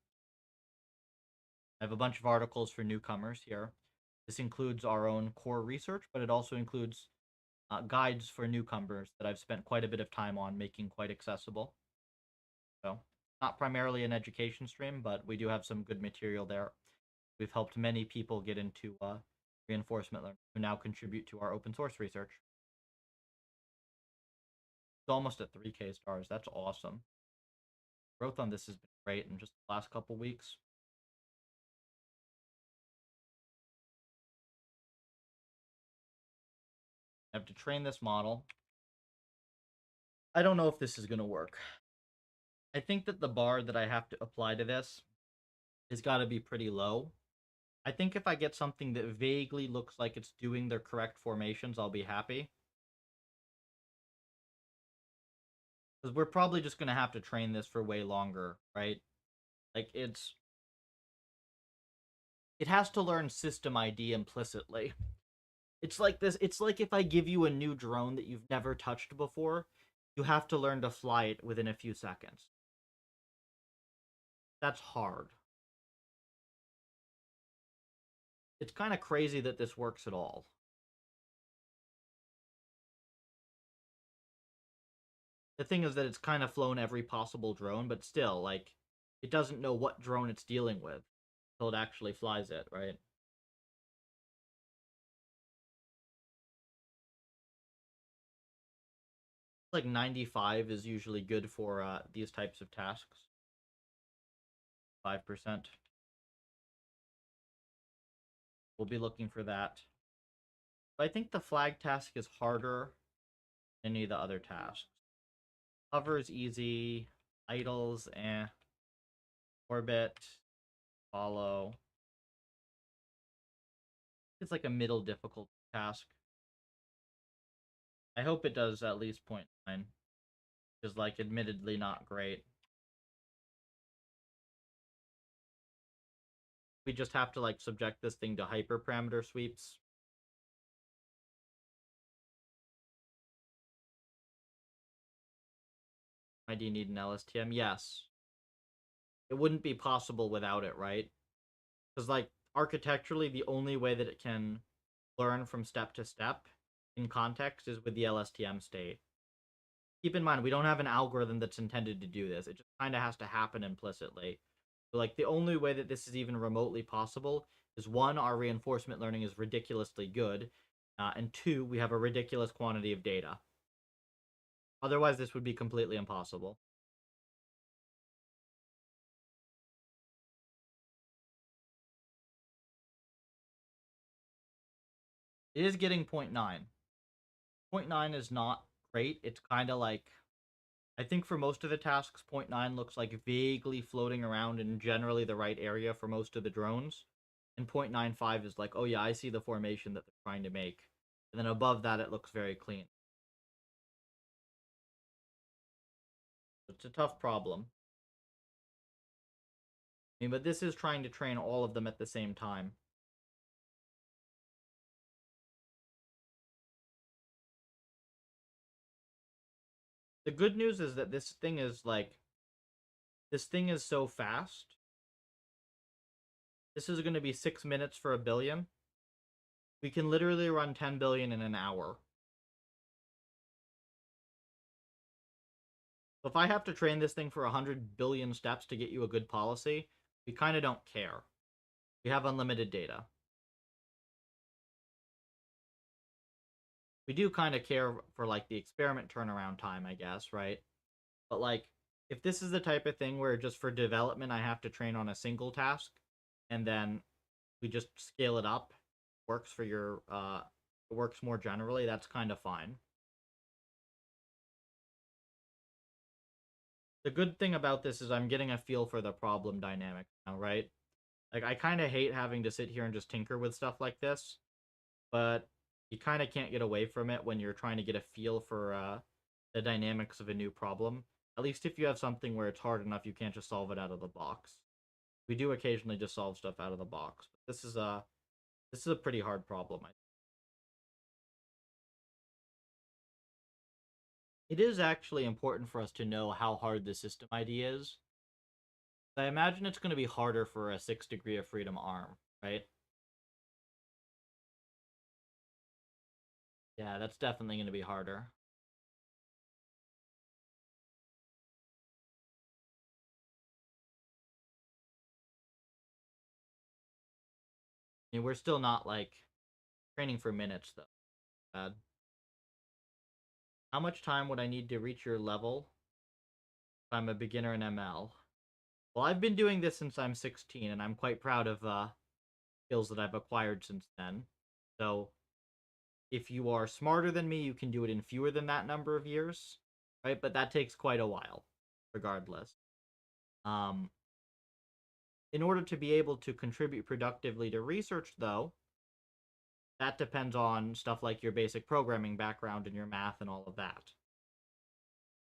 I have a bunch of articles for newcomers here. This includes our own core research, but it also includes guides for newcomers that I've spent quite a bit of time on making quite accessible. So, not primarily an education stream, but we do have some good material there. We've helped many people get into reinforcement learning who now contribute to our open source research. It's almost at 3K stars. That's awesome. Growth on this has been great in just the last couple weeks. I have to train this model. I don't know if this is going to work. I think that the bar that I have to apply to this has got to be pretty low. I think if I get something that vaguely looks like it's doing the correct formations, I'll be happy. Because we're probably just going to have to train this for way longer, right? Like, it has to learn system ID implicitly. It's like this. It's like if I give you a new drone that you've never touched before, you have to learn to fly it within a few seconds. That's hard. It's kind of crazy that this works at all. The thing is that it's kind of flown every possible drone, but still, like, it doesn't know what drone it's dealing with until it actually flies it, right? Like 95 is usually good for these types of tasks. 5%. We'll be looking for that. But I think the flag task is harder than any of the other tasks. Hover is easy. Idles, eh. Orbit, follow. It's like a middle difficult task. I hope it does at least 0.9. Which is, like, admittedly not great. We just have to, like, subject this thing to hyperparameter sweeps. Why do you need an LSTM? Yes. It wouldn't be possible without it, right? Because, like, architecturally, the only way that it can learn from step to step in context is with the LSTM state. Keep in mind, we don't have an algorithm that's intended to do this. It just kind of has to happen implicitly. So, like, the only way that this is even remotely possible is, one, our reinforcement learning is ridiculously good, and two, we have a ridiculous quantity of data. Otherwise, this would be completely impossible. It is getting 0.9. 0.9 is not great. It's kind of like, I think for most of the tasks, 0.9 looks like vaguely floating around in generally the right area for most of the drones. And 0.95 is like, oh yeah, I see the formation that they're trying to make. And then above that, it looks very clean. It's a tough problem. I mean, but this is trying to train all of them at the same time. The good news is that this thing is like, this thing is so fast. This is going to be 6 minutes for a billion. We can literally run 10 billion in an hour. So if I have to train this thing for 100 billion steps to get you a good policy, we kind of don't care. We have unlimited data. We do kind of care for, like, the experiment turnaround time, I guess, right? But, like, if this is the type of thing where just for development I have to train on a single task and then we just scale it up, works for your it works more generally, that's kind of fine. The good thing about this is I'm getting a feel for the problem dynamic now, right? Like, I kind of hate having to sit here and just tinker with stuff like this, but you kind of can't get away from it when you're trying to get a feel for the dynamics of a new problem. At least if you have something where it's hard enough, you can't just solve it out of the box. We do occasionally just solve stuff out of the box, but this is a pretty hard problem. It is actually important for us to know how hard the system ID is. I imagine it's going to be harder for a 6 degree of freedom arm, right? Yeah, that's definitely going to be harder. I mean, we're still not, like, training for minutes, though. Bad. How much time would I need to reach your level if I'm a beginner in ML? Well, I've been doing this since I'm 16, and I'm quite proud of skills that I've acquired since then. So, if you are smarter than me, you can do it in fewer than that number of years, right? But that takes quite a while, regardless. Um, in order to be able to contribute productively to research, though, that depends on stuff like your basic programming background and your math and all of that.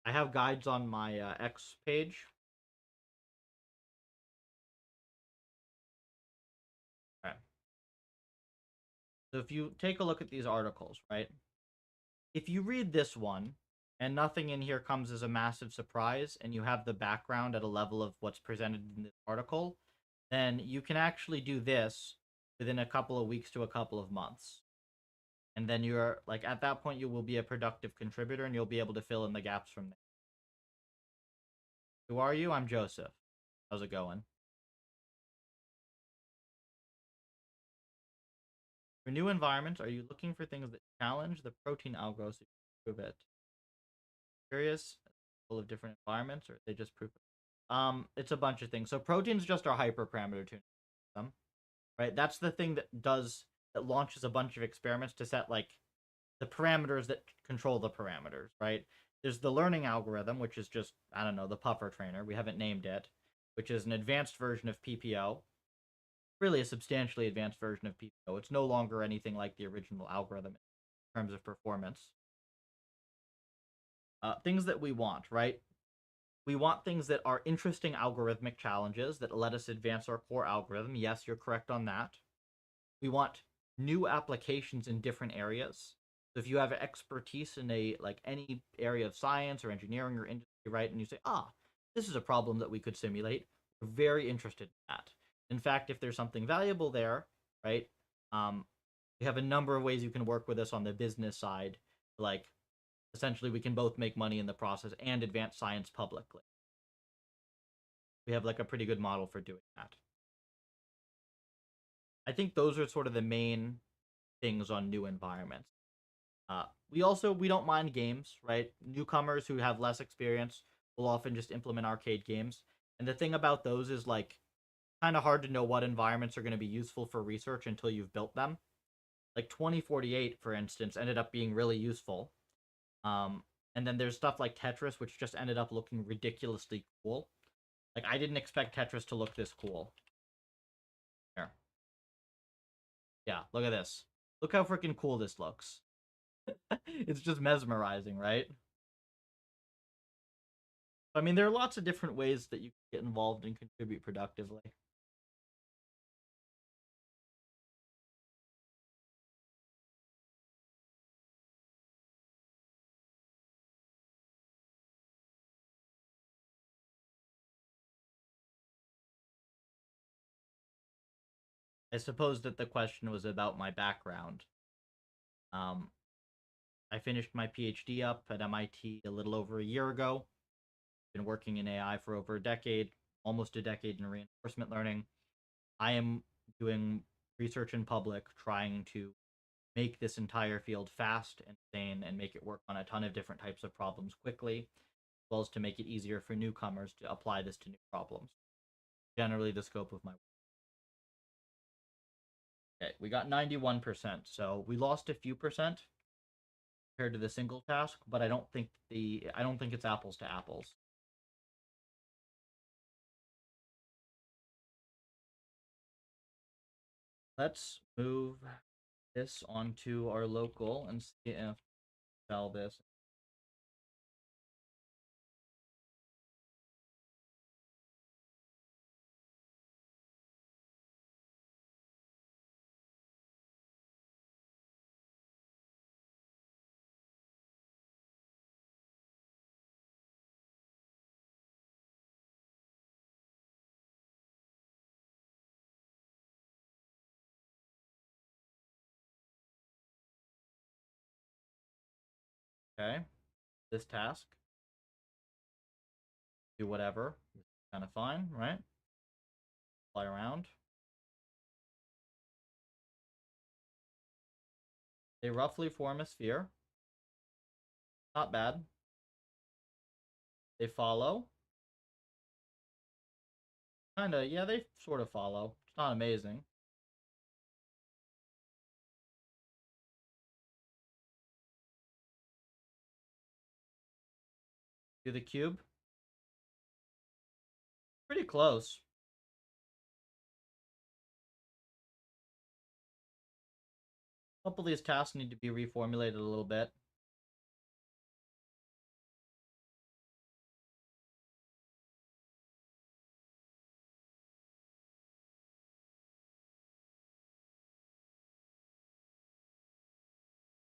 I have guides on my X page. Okay. So if you take a look at these articles, right? If you read this one and nothing in here comes as a massive surprise and you have the background at a level of what's presented in this article, then you can actually do this within a couple of weeks to a couple of months. And then you're like, at that point, you will be a productive contributor and you'll be able to fill in the gaps from there. Who are you? I'm Joseph. How's it going? For new environments, are you looking for things that challenge the protein algos to prove it? Curious, full of different environments, or they just prove it? It's a bunch of things. So protein's just our hyperparameter tuning system, right? That's the thing that launches a bunch of experiments to set like the parameters that control the parameters, right? There's the learning algorithm, which is just, I don't know, the puffer trainer. We haven't named it, which is an advanced version of PPO. Really a substantially advanced version of PPO. It's no longer anything like the original algorithm in terms of performance. Things that we want, right? We want things that are interesting algorithmic challenges that let us advance our core algorithm. Yes, you're correct on that. We want new applications in different areas. So if you have expertise in any area of science or engineering or industry, right, and you say, this is a problem that we could simulate, we're very interested in that. In fact, if there's something valuable there, right, we have a number of ways you can work with us on the business side. Like, essentially, we can both make money in the process and advance science publicly. We have like a pretty good model for doing that. I think those are sort of the main things on new environments. We don't mind games, right? Newcomers who have less experience will often just implement arcade games. And the thing about those is like kind of hard to know what environments are going to be useful for research until you've built them. Like 2048, for instance, ended up being really useful. And then there's stuff like Tetris, which just ended up looking ridiculously cool. Like I didn't expect Tetris to look this cool. Here. Yeah, look at this. Look how freaking cool this looks. It's just mesmerizing, right? I mean, there are lots of different ways that you can get involved and contribute productively. I suppose that the question was about my background. Um, I finished my PhD up at MIT a little over a year ago. Been working in AI for over a decade, almost a decade in reinforcement learning. I am doing research in public, trying to make this entire field fast and sane and make it work on a ton of different types of problems quickly, as well as to make it easier for newcomers to apply this to new problems. Generally, the scope of my work. Okay, we got 91%, so we lost a few percent compared to the single task, but I don't think it's apples to apples. Let's move this onto our local and see if sell this. Okay, this task, do whatever, kind of fine, right? Fly around. They roughly form a sphere. Not bad. They follow. Kinda, yeah, they sort of follow. It's not amazing. Do the cube. Pretty close. A couple of these tasks need to be reformulated a little bit.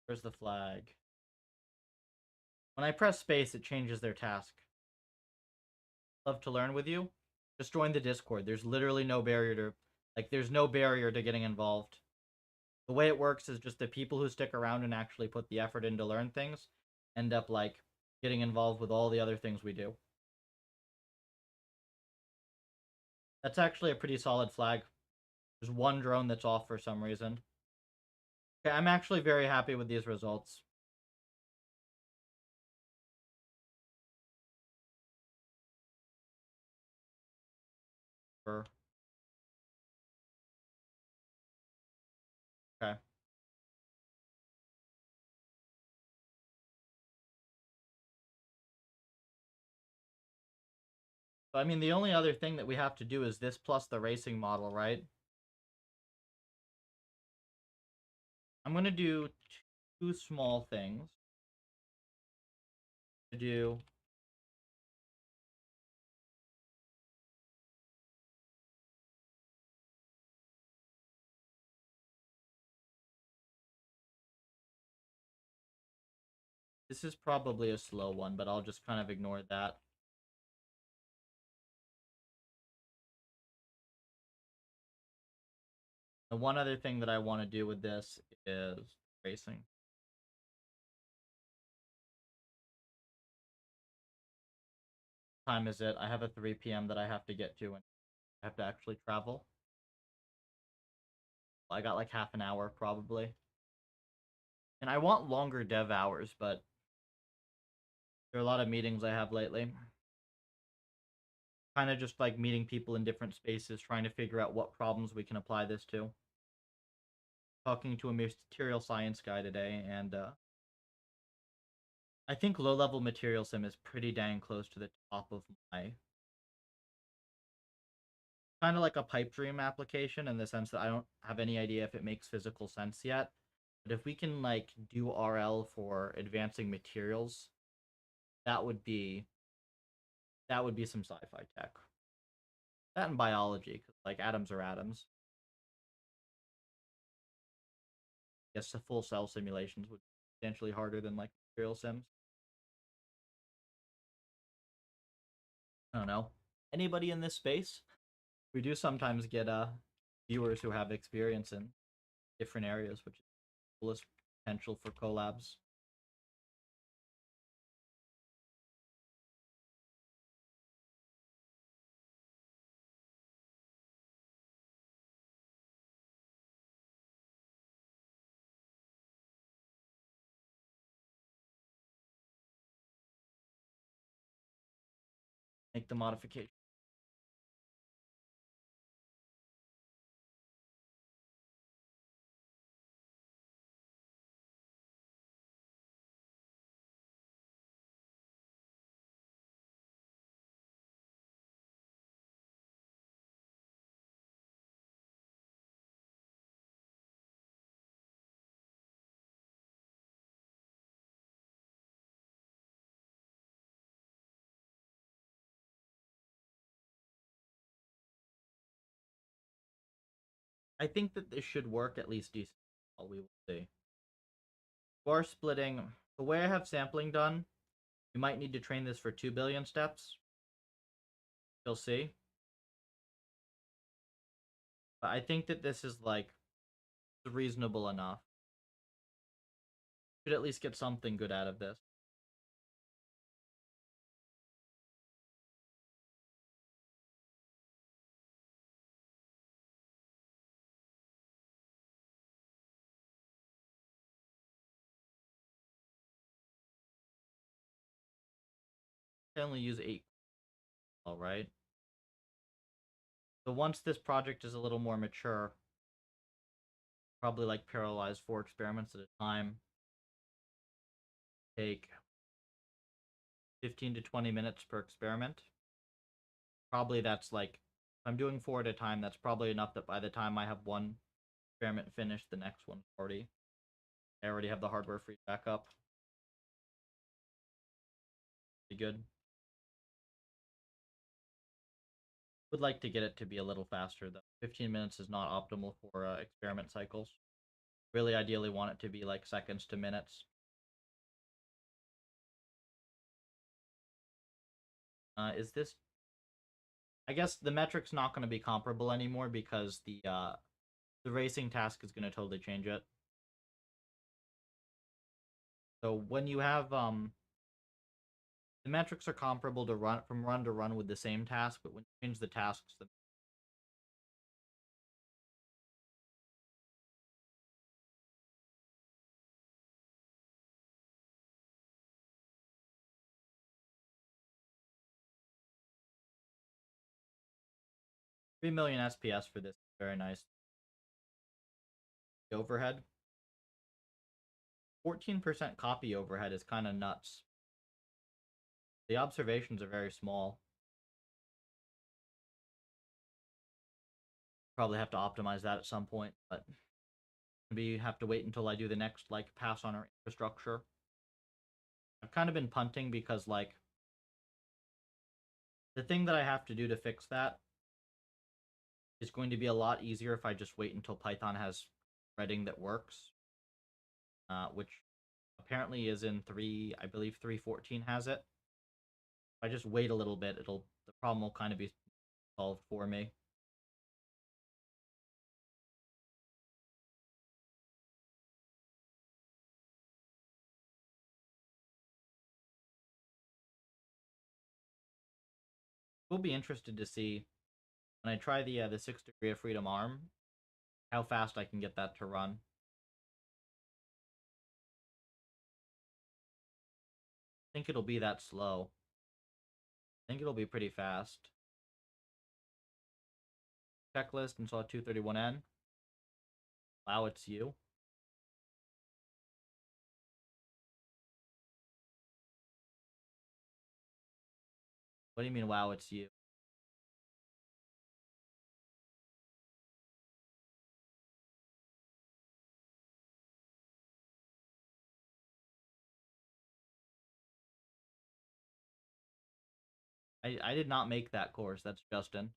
Where's the flag? When I press space, it changes their task. Love to learn with you. Just join the Discord. There's literally no barrier to Like, there's no barrier to getting involved. The way it works is just the people who stick around and actually put the effort in to learn things end up, like, getting involved with all the other things we do. That's actually a pretty solid flag. There's one drone that's off for some reason. Okay, I'm actually very happy with these results. Okay. So, I mean, the only other thing that we have to do is this plus the racing model, right? I'm going to do two small things. To do this is probably a slow one, but I'll just kind of ignore that. The one other thing that I want to do with this is racing. Time is it? I have a 3 p.m. that I have to get to, and I have to actually travel. I got like half an hour probably. And I want longer dev hours, but there are a lot of meetings I have lately. Kind of just like meeting people in different spaces, trying to figure out what problems we can apply this to. Talking to a material science guy today, and I think low-level material sim is pretty dang close to the top of my... Kind of like a pipe dream application in the sense that I don't have any idea if it makes physical sense yet. But if we can like do RL for advancing materials, that would be some sci-fi tech. That and biology, because like atoms are atoms. I guess the full cell simulations would be substantially harder than like material sims. I don't know. Anybody in this space? We do sometimes get viewers who have experience in different areas, which is the coolest potential for collabs. Make the modification. I think that this should work at least decent. Well, we will see. For splitting, the way I have sampling done, you might need to train this for 2 billion steps. You'll see. But I think that this is like reasonable enough. Should at least get something good out of this. I only use 8. All right. So once this project is a little more mature, probably like parallelize 4 experiments at a time. Take 15 to 20 minutes per experiment. Probably that's like, if I'm doing 4 at a time, that's probably enough that by the time I have one experiment finished, the next one's already... I already have the hardware free backup. Pretty good. Would like to get it to be a little faster though. 15 minutes is not optimal for experiment cycles. Really ideally want it to be like seconds to minutes. Is this I guess the metric's not going to be comparable anymore because the racing task is going to totally change it. So when you have the metrics are comparable to run to run with the same task, but when you change the tasks, the 3 million SPS for this, very nice. The overhead, 14% copy overhead is kind of nuts. The observations are very small. Probably have to optimize that at some point, but maybe have to wait until I do the next like pass on our infrastructure. I've kind of been punting because like the thing that I have to do to fix that is going to be a lot easier if I just wait until Python has threading that works, which apparently is in 3, I believe 3.14 has it. If I just wait a little bit, the problem will kind of be solved for me. We'll be interested to see when I try the 6 degree of freedom arm how fast I can get that to run. I think it'll be that slow. I think it'll be pretty fast. Checklist install 231N. Wow, it's you. What do you mean, wow, it's you? I did not make that course. That's Justin.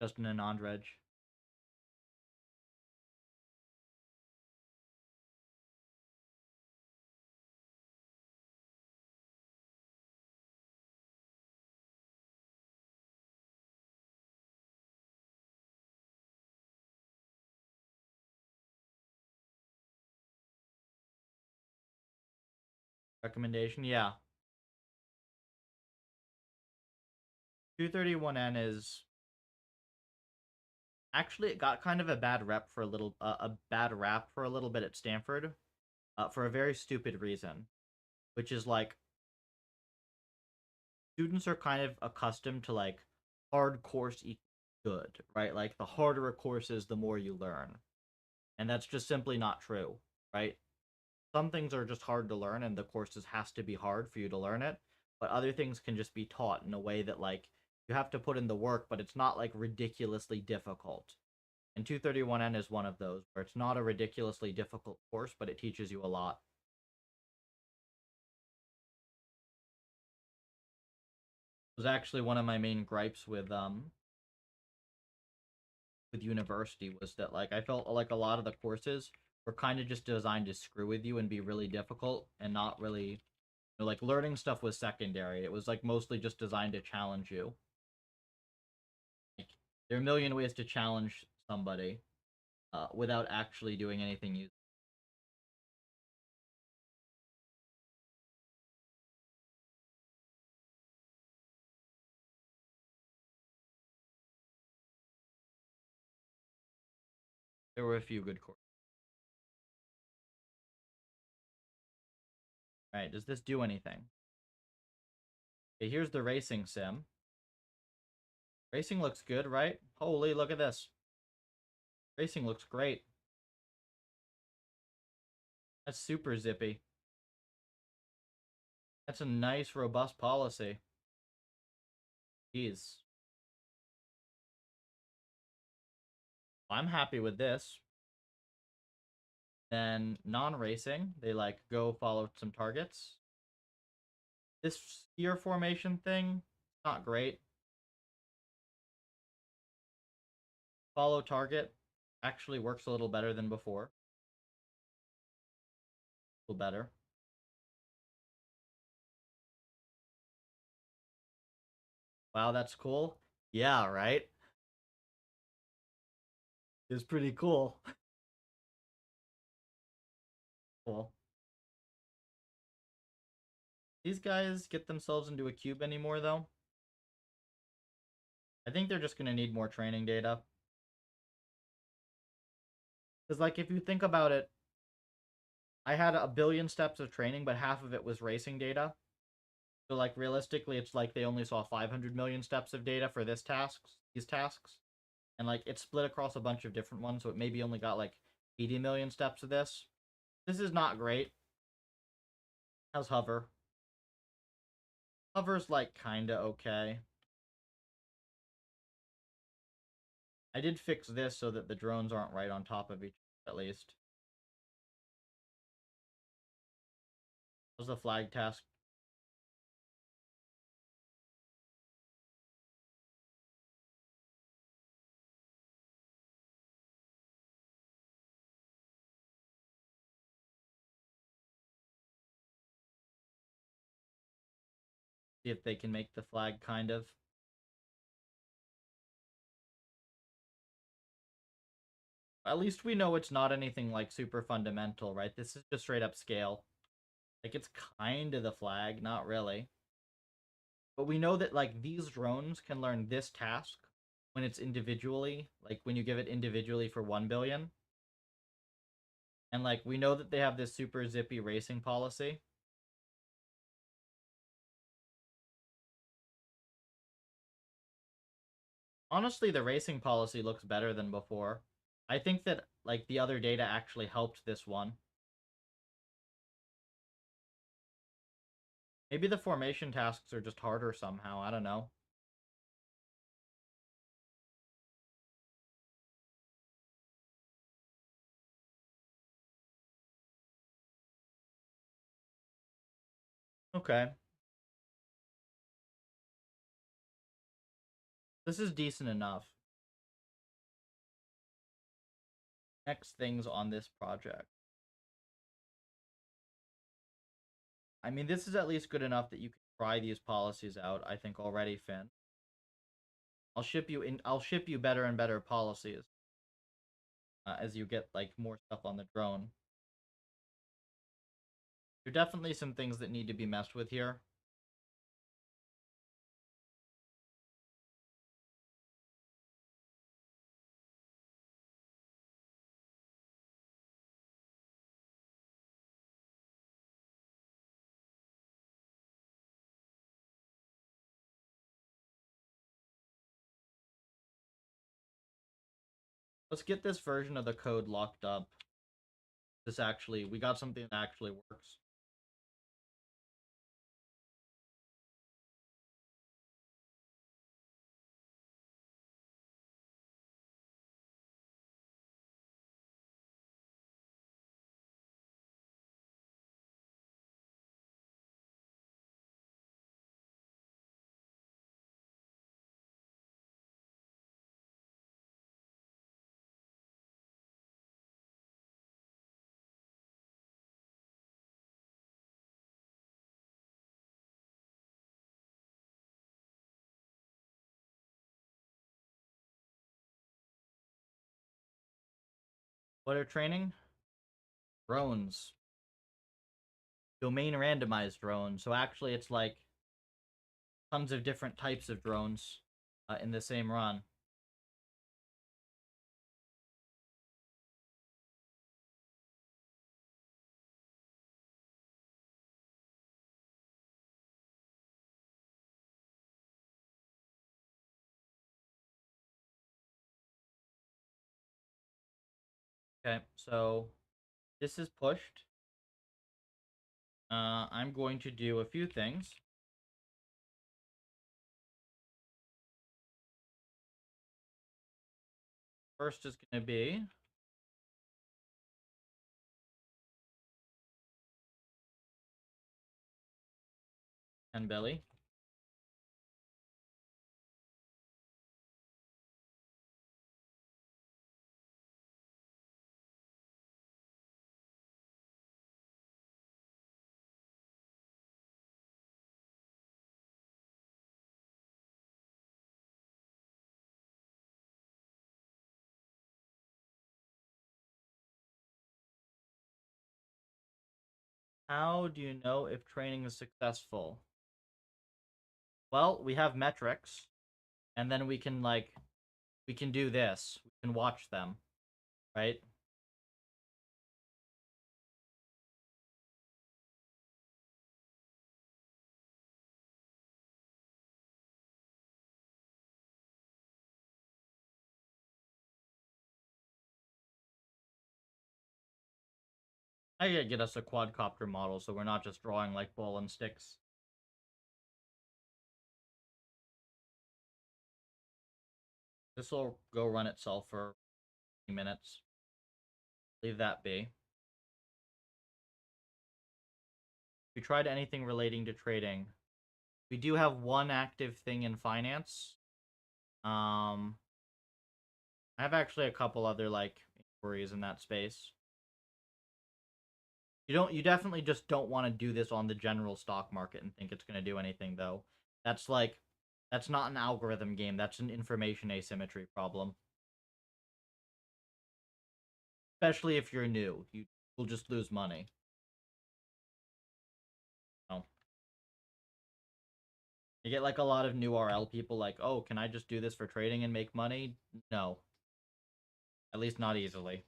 Justin and Andrej. Recommendation, yeah. 231N is actually it got kind of a bad rep for a bad rap for a little bit at Stanford, for a very stupid reason, which is like students are kind of accustomed to like hard course equals good, right? Like the harder a course is, the more you learn, and that's just simply not true, right? Some things are just hard to learn, and the courses has to be hard for you to learn it. But other things can just be taught in a way that like you have to put in the work, but it's not like ridiculously difficult. And 231N is one of those where it's not a ridiculously difficult course, but it teaches you a lot. It was actually one of my main gripes with university was that like I felt like a lot of the courses were kind of just designed to screw with you and be really difficult and not really, you know, like learning stuff was secondary. It was like mostly just designed to challenge you. Like there are a million ways to challenge somebody without actually doing anything useful. There were a few good courses. All right, does this do anything? Okay, here's the racing sim. Racing looks good, right? Holy, look at this. Racing looks great. That's super zippy. That's a nice, robust policy. Jeez. I'm happy with this. Then non-racing, they like go follow some targets. This sphere formation thing, not great. Follow target actually works a little better than before. A little better. Wow, that's cool. Yeah, right? It's pretty cool. Cool. These guys get themselves into a cube anymore, though? I think they're just going to need more training data. Because, like, if you think about it, I had a billion steps of training, but half of it was racing data. So, like, realistically, it's like they only saw 500 million steps of data for these tasks. And, like, it's split across a bunch of different ones, so it maybe only got, like, 80 million steps of this. This is not great. How's hover? Hover's, like, kinda okay. I did fix this so that the drones aren't right on top of each other, at least. How's the flag task? See if they can make the flag, kind of. At least we know it's not anything, like, super fundamental, right? This is just straight up scale. Like, it's kind of the flag, not really. But we know that, like, these drones can learn this task when it's individually, like, when you give it individually for 1 billion. And, like, we know that they have this super zippy racing policy. Honestly, the racing policy looks better than before. I think that, like, the other data actually helped this one. Maybe the formation tasks are just harder somehow, I don't know. Okay. This is decent enough. Next things on this project. I mean, this is at least good enough that you can try these policies out, I think already, Finn. I'll ship you better and better policies as you get, like, more stuff on the drone. There are definitely some things that need to be messed with here. Let's get this version of the code locked up. We got something that actually works. What are training? Drones. Domain randomized drones. So actually, it's like tons of different types of drones in the same run. Okay, so this is pushed. I'm going to do a few things. First is going to be and belly. How do you know if training is successful? Well, we have metrics, and then we can do this. We can watch them, right? I gotta get us a quadcopter model so we're not just drawing like ball and sticks. This will go run itself for 20 minutes. Leave that be. If we tried anything relating to trading, we do have one active thing in finance. I have actually a couple other like inquiries in that space. You definitely just don't want to do this on the general stock market and think it's going to do anything though. That's like that's not an algorithm game, that's an information asymmetry problem. Especially if you're new, you will just lose money. Oh. You get like a lot of new RL people like, "Oh, can I just do this for trading and make money?" No. At least not easily.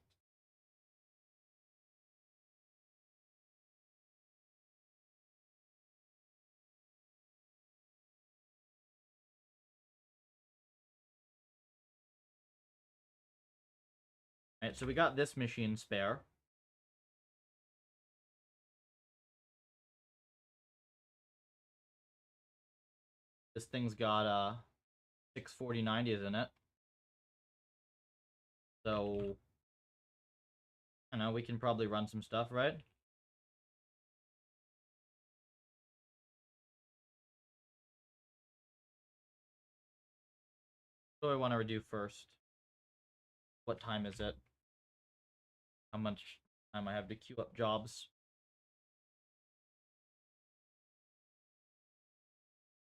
Alright, so we got this machine spare. This thing's got 64090s in it. So I don't know, we can probably run some stuff, right? What do I want to do first? What time is it? How much time I have to queue up jobs?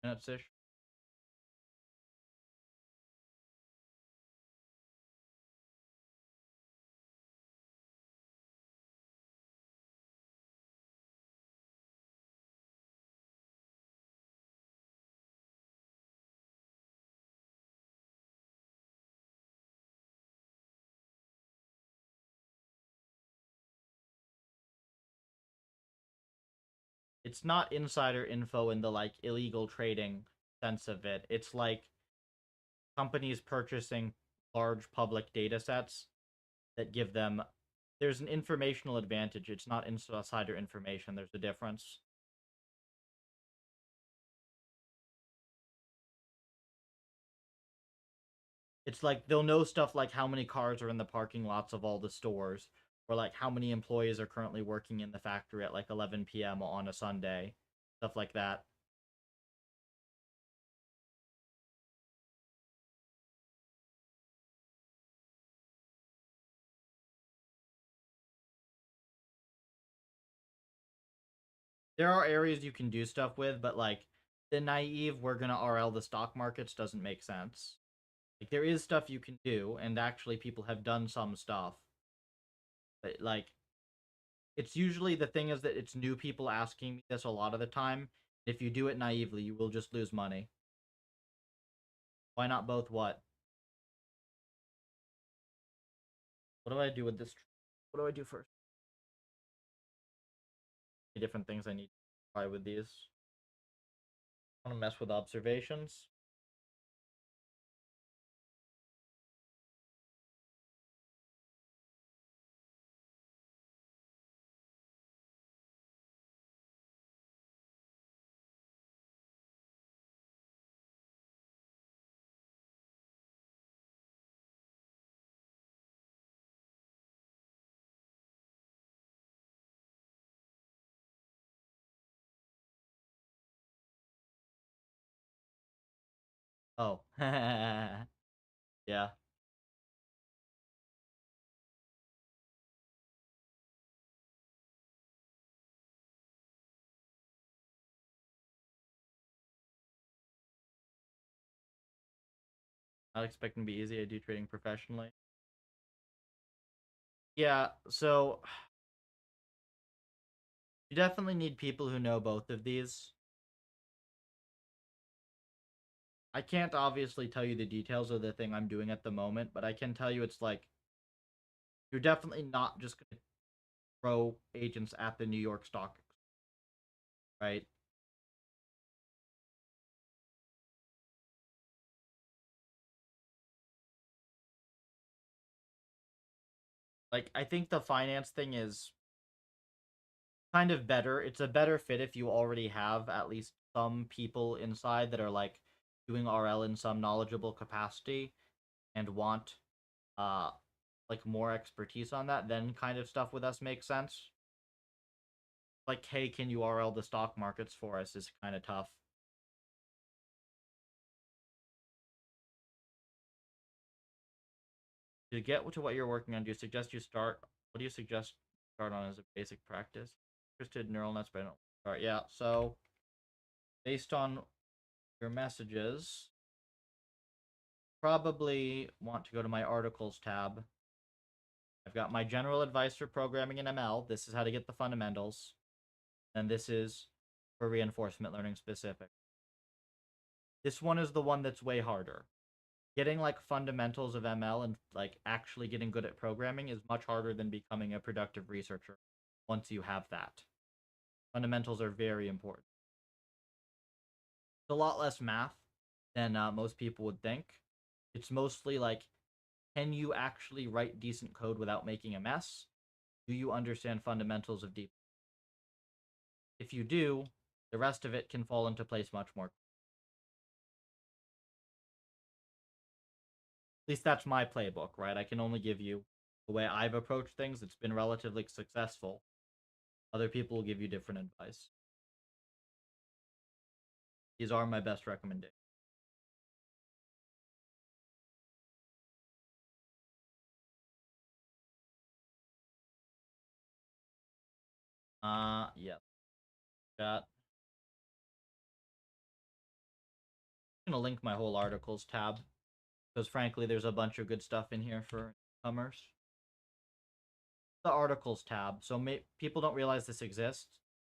Minutes-ish. It's not insider info in the like illegal trading sense of it. It's like companies purchasing large public data sets that give them there's an informational advantage. It's not insider information. There's a difference. It's like they'll know stuff like how many cars are in the parking lots of all the stores, or like how many employees are currently working in the factory at like 11 p.m. on a Sunday, stuff like that. There are areas you can do stuff with, but like the naive, we're gonna RL the stock markets doesn't make sense. Like there is stuff you can do, and actually people have done some stuff, but like it's usually the thing is that it's new people asking me this a lot of the time. If you do it naively, you will just lose money. Why not both? What do I do with this? What do I do first? Different things I need to try with these. I want to mess with observations. Oh, yeah. Not expecting to be easy. I do trading professionally. Yeah, so You definitely need people who know both of these. I can't obviously tell you the details of the thing I'm doing at the moment, but I can tell you it's like you're definitely not just going to throw agents at the New York Stock Exchange, right? Like I think the finance thing is kind of better. It's a better fit if you already have at least some people inside that are like doing RL in some knowledgeable capacity and want uh like more expertise on that, then kind of stuff with us makes sense. Like, hey, can you RL the stock markets for us is kind of tough. To get to what you're working on, do you suggest you start? What do you suggest start on as a basic practice? Interested in neural nets, but I don't start. Yeah, so based on your messages, probably want to go to my articles tab. I've got my general advice for programming in ML. This is how to get the fundamentals. And this is for reinforcement learning specific. This one is the one that's way harder. Getting like fundamentals of ML and like actually getting good at programming is much harder than becoming a productive researcher once you have that. Fundamentals are very important. It's a lot less math than most people would think. It's mostly like, can you actually write decent code without making a mess? Do you understand fundamentals of deep? If you do, the rest of it can fall into place much more. At least that's my playbook, right? I can only give you the way I've approached things. It's been relatively successful. Other people will give you different advice. These are my best recommendations. Yeah. Got. I'm gonna link my whole articles tab because frankly, there's a bunch of good stuff in here for newcomers. The articles tab. So people don't realize this exists.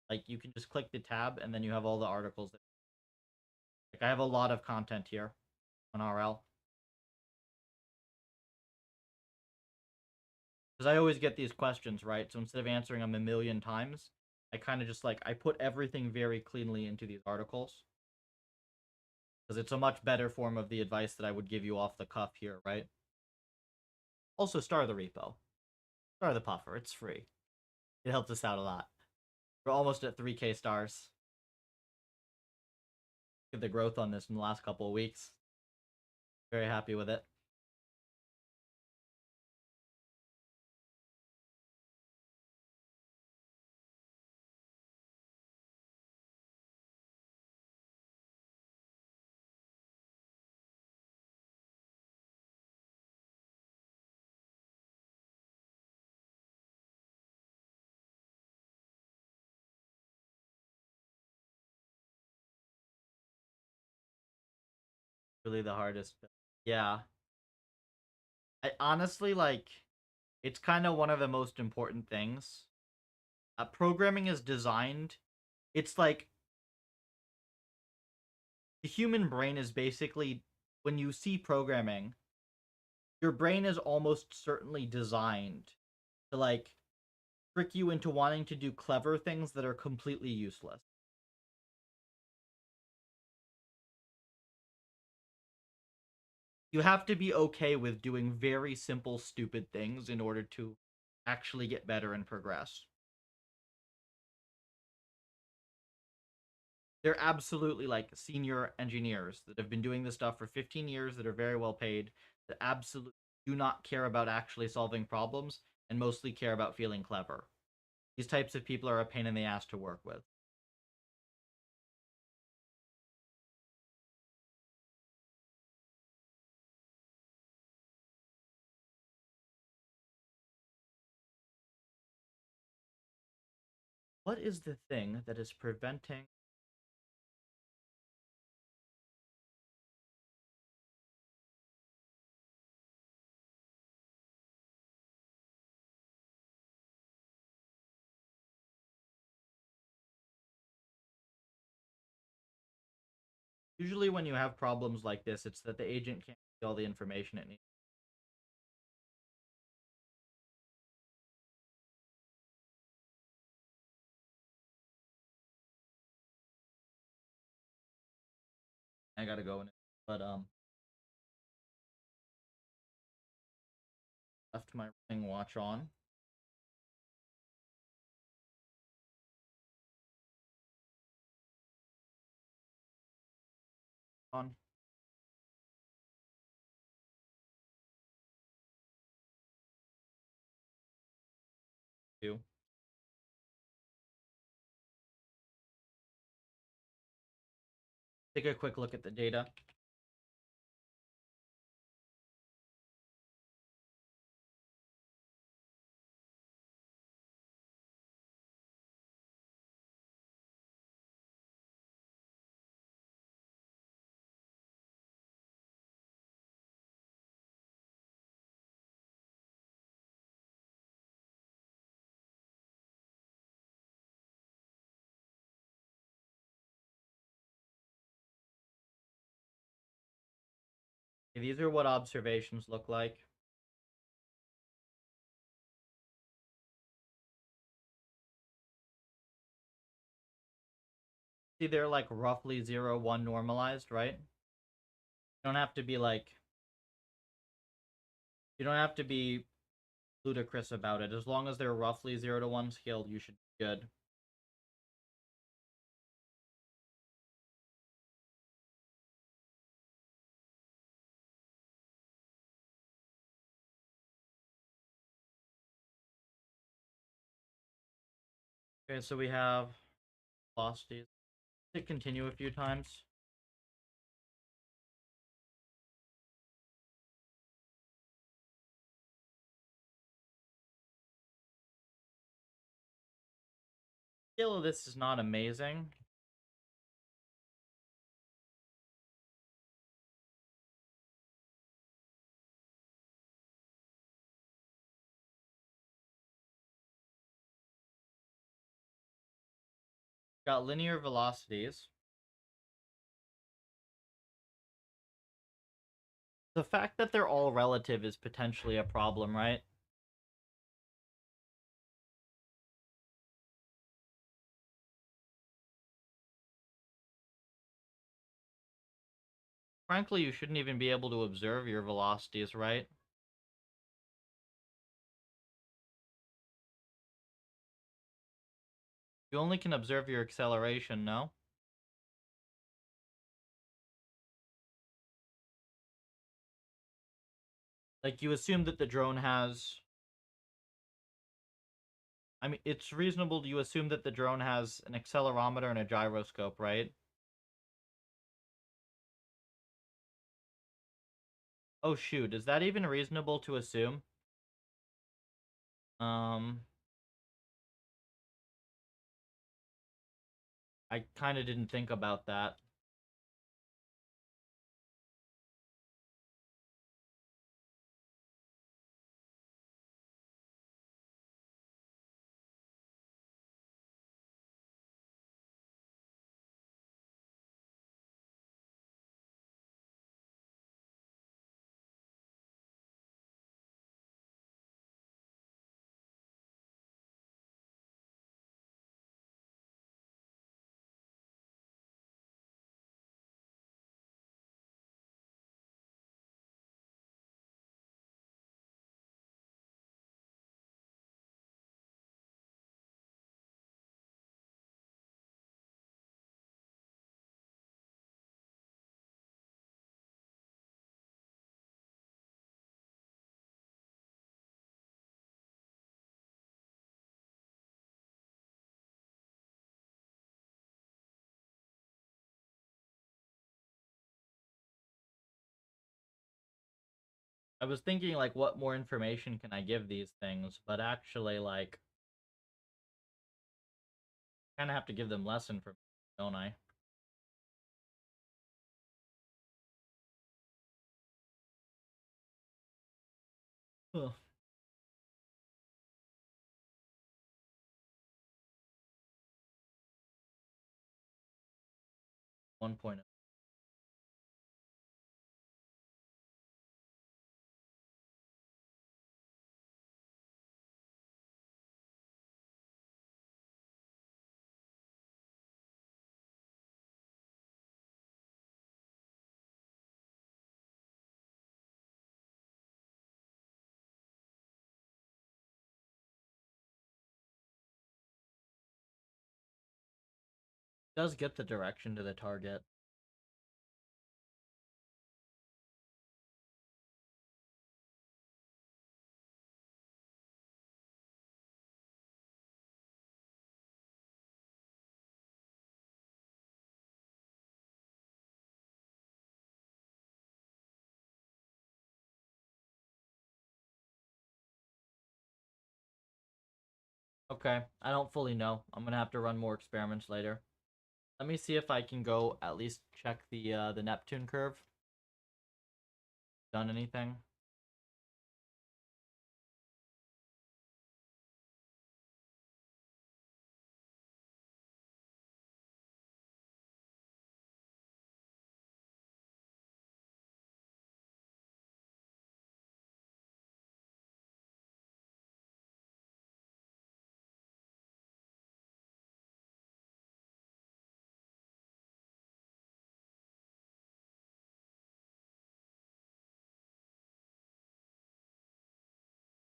Like you can just click the tab and then you have all the articles. Like I have a lot of content here on RL because I always get these questions, right? So instead of answering them a million times, I kind of just like I put everything very cleanly into these articles because it's a much better form of the advice that I would give you off the cuff here, right? Also, star the repo, star the puffer. It's free. It helps us out a lot. We're almost at 3K stars. Look at the growth on this in the last couple of weeks. Very happy with it. Really the hardest. Yeah. I honestly like it's kind of one of the most important things. Programming is designed. It's like the human brain is basically when you see programming, your brain is almost certainly designed to like trick you into wanting to do clever things that are completely useless. You have to be okay with doing very simple, stupid things in order to actually get better and progress. They're absolutely like senior engineers that have been doing this stuff for 15 years that are very well paid, that absolutely do not care about actually solving problems and mostly care about feeling clever. These types of people are a pain in the ass to work with. What is the thing that is preventing Usually when you have problems like this, it's that the agent can't see all the information it needs. I gotta go in it. But left my running watch on. On. Two. Take a quick look at the data. Okay, these are what observations look like. See, they're like roughly 0, 1 normalized, right? You don't have to be like, you don't have to be ludicrous about it. As long as they're roughly 0 to 1 scaled, you should be good. Okay, so we have velocities. To continue a few times. Scale of this is not amazing. Got linear velocities. The fact that they're all relative is potentially a problem, right? Frankly, you shouldn't even be able to observe your velocities, right? You only can observe your acceleration, no? Like, you assume that the drone has... I mean, it's reasonable to assume that the drone has an accelerometer and a gyroscope, right? Oh, shoot. Is that even reasonable to assume? Um... I kind of didn't think about that. I was thinking, like, what more information can I give these things? But actually, like, I kind of have to give them less information, don't I? Ugh. 1.0. does get the direction to the target. Okay, I don't fully know. I'm gonna have to run more experiments later. Let me see if I can go at least check the Neptune curve. Done anything?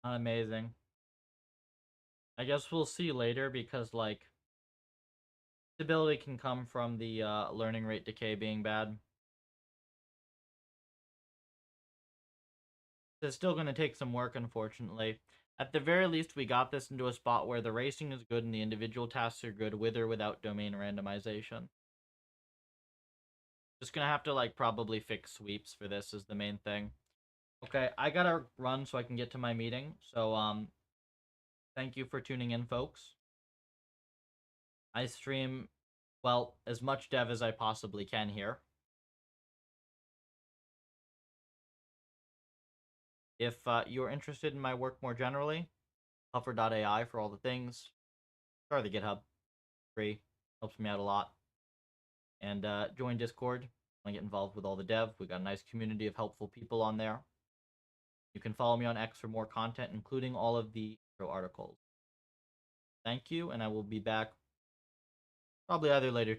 Not amazing. I guess we'll see later because like stability can come from the learning rate decay being bad. It's still going to take some work, unfortunately. At the very least, we got this into a spot where the racing is good and the individual tasks are good with or without domain randomization. Just gonna have to like probably fix sweeps for this is the main thing. Okay, I gotta run so I can get to my meeting. So thank you for tuning in, folks. I stream, well, as much dev as I possibly can here. If you're interested in my work more generally, Puffer.ai for all the things. Start the GitHub. Free. Helps me out a lot. And join Discord. I get involved with all the dev. We got a nice community of helpful people on there. You can follow me on X for more content, including all of the intro articles. Thank you, and I will be back probably either later